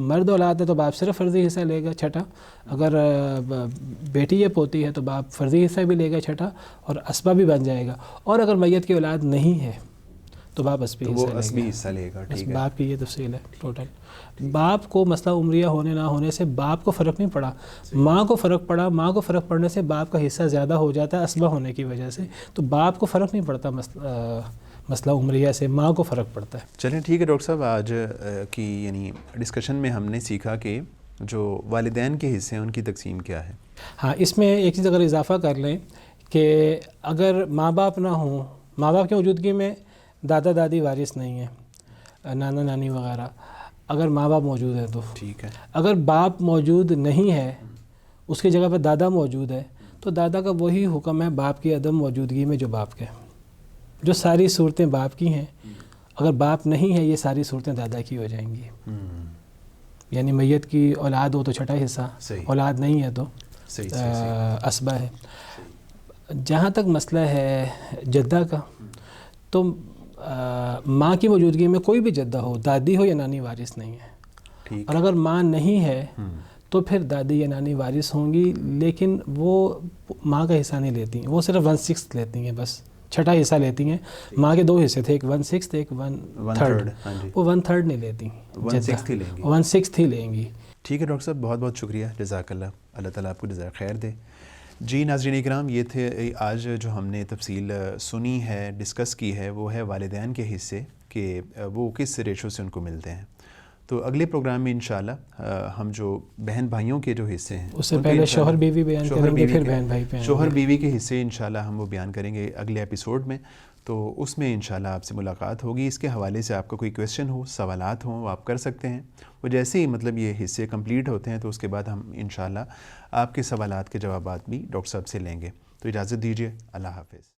مرد اولاد ہے تو باپ صرف فرضی حصہ لے گا چھٹا، اگر بیٹی یا پوتی ہے تو باپ فرضی حصہ بھی لے گا چھٹا اور اسبہ بھی بن جائے گا، اور اگر میت کی اولاد نہیں ہے تو باپ اسبی حصہ لے گا. ٹھیک ہے، باپ کی یہ تفصیل ہے ٹوٹل. باپ کو مسئلہ عمریہ ہونے نہ ہونے سے باپ کو فرق نہیں پڑا، ماں کو فرق پڑا. ماں کو فرق پڑنے سے باپ کا حصہ زیادہ ہو جاتا ہے اسبہ ہونے کی وجہ سے، تو باپ کو فرق نہیں پڑتا مسئلہ عمریہ سے، ماں کو فرق پڑتا ہے. چلیں ٹھیک ہے ڈاکٹر صاحب، آج کی یعنی ڈسکشن میں ہم نے سیکھا کہ جو والدین کے حصے ہیں ان کی تقسیم کیا ہے. ہاں، اس میں ایک چیز اگر اضافہ کر لیں کہ اگر ماں باپ نہ ہوں، ماں باپ کی موجودگی میں دادا دادی وارث نہیں ہیں، نانا نانی وغیرہ، اگر ماں باپ موجود ہیں تو ٹھیک ہے. اگر باپ موجود نہیں ہے، اس کی جگہ پہ دادا موجود ہے، تو دادا کا وہی حکم ہے باپ کی عدم موجودگی میں جو باپ کے، جو ساری صورتیں باپ کی ہیں، اگر باپ نہیں ہے یہ ساری صورتیں دادا کی ہو جائیں گی. یعنی میت کی اولاد ہو تو چھٹا حصہ، اولاد نہیں ہے تو اسبہ ہے. جہاں تک مسئلہ ہے جدہ کا، تو ماں کی موجودگی میں کوئی بھی جدہ ہو، دادی ہو یا نانی، وارث نہیں ہے. اور اگر ماں نہیں ہے تو پھر دادی یا نانی وارث ہوں گی، لیکن وہ ماں کا حصہ نہیں لیتی ہیں، وہ صرف 1/6 لیتی ہیں، بس چھٹا حصہ لیتی ہیں. ماں کے 2 حصے تھے، ایک 1/6 ایک 1/3، وہ 1/3 نہیں لیتی، 1/6 ہی لیں گی. ٹھیک ہے ڈاکٹر صاحب، بہت بہت شکریہ، جزاک اللہ. اللہ تعالیٰ آپ کو جزائے خیر دے. جی ناظرین اکرام، یہ تھے آج جو ہم نے تفصیل سنی ہے، ڈسکس کی ہے، وہ ہے والدین کے حصے کہ وہ کس ریشو سے ان کو ملتے ہیں. تو اگلے پروگرام میں انشاءاللہ ہم جو بہن بھائیوں کے جو حصے ہیں، اس سے پہلے شوہر بیوی بیان کریں گے، پھر بہن بھائی پہ شوہر بیوی کے حصے انشاءاللہ ہم وہ بیان کریں گے اگلے ایپیسوڈ میں. تو اس میں انشاءاللہ آپ سے ملاقات ہوگی. اس کے حوالے سے آپ کا کوئی کویسچن ہو، سوالات ہوں، وہ آپ کر سکتے ہیں. وہ جیسے ہی مطلب یہ حصے کمپلیٹ ہوتے ہیں تو اس کے بعد ہم انشاءاللہ آپ کے سوالات کے جوابات بھی ڈاکٹر صاحب سے لیں گے. تو اجازت دیجیے، اللہ حافظ.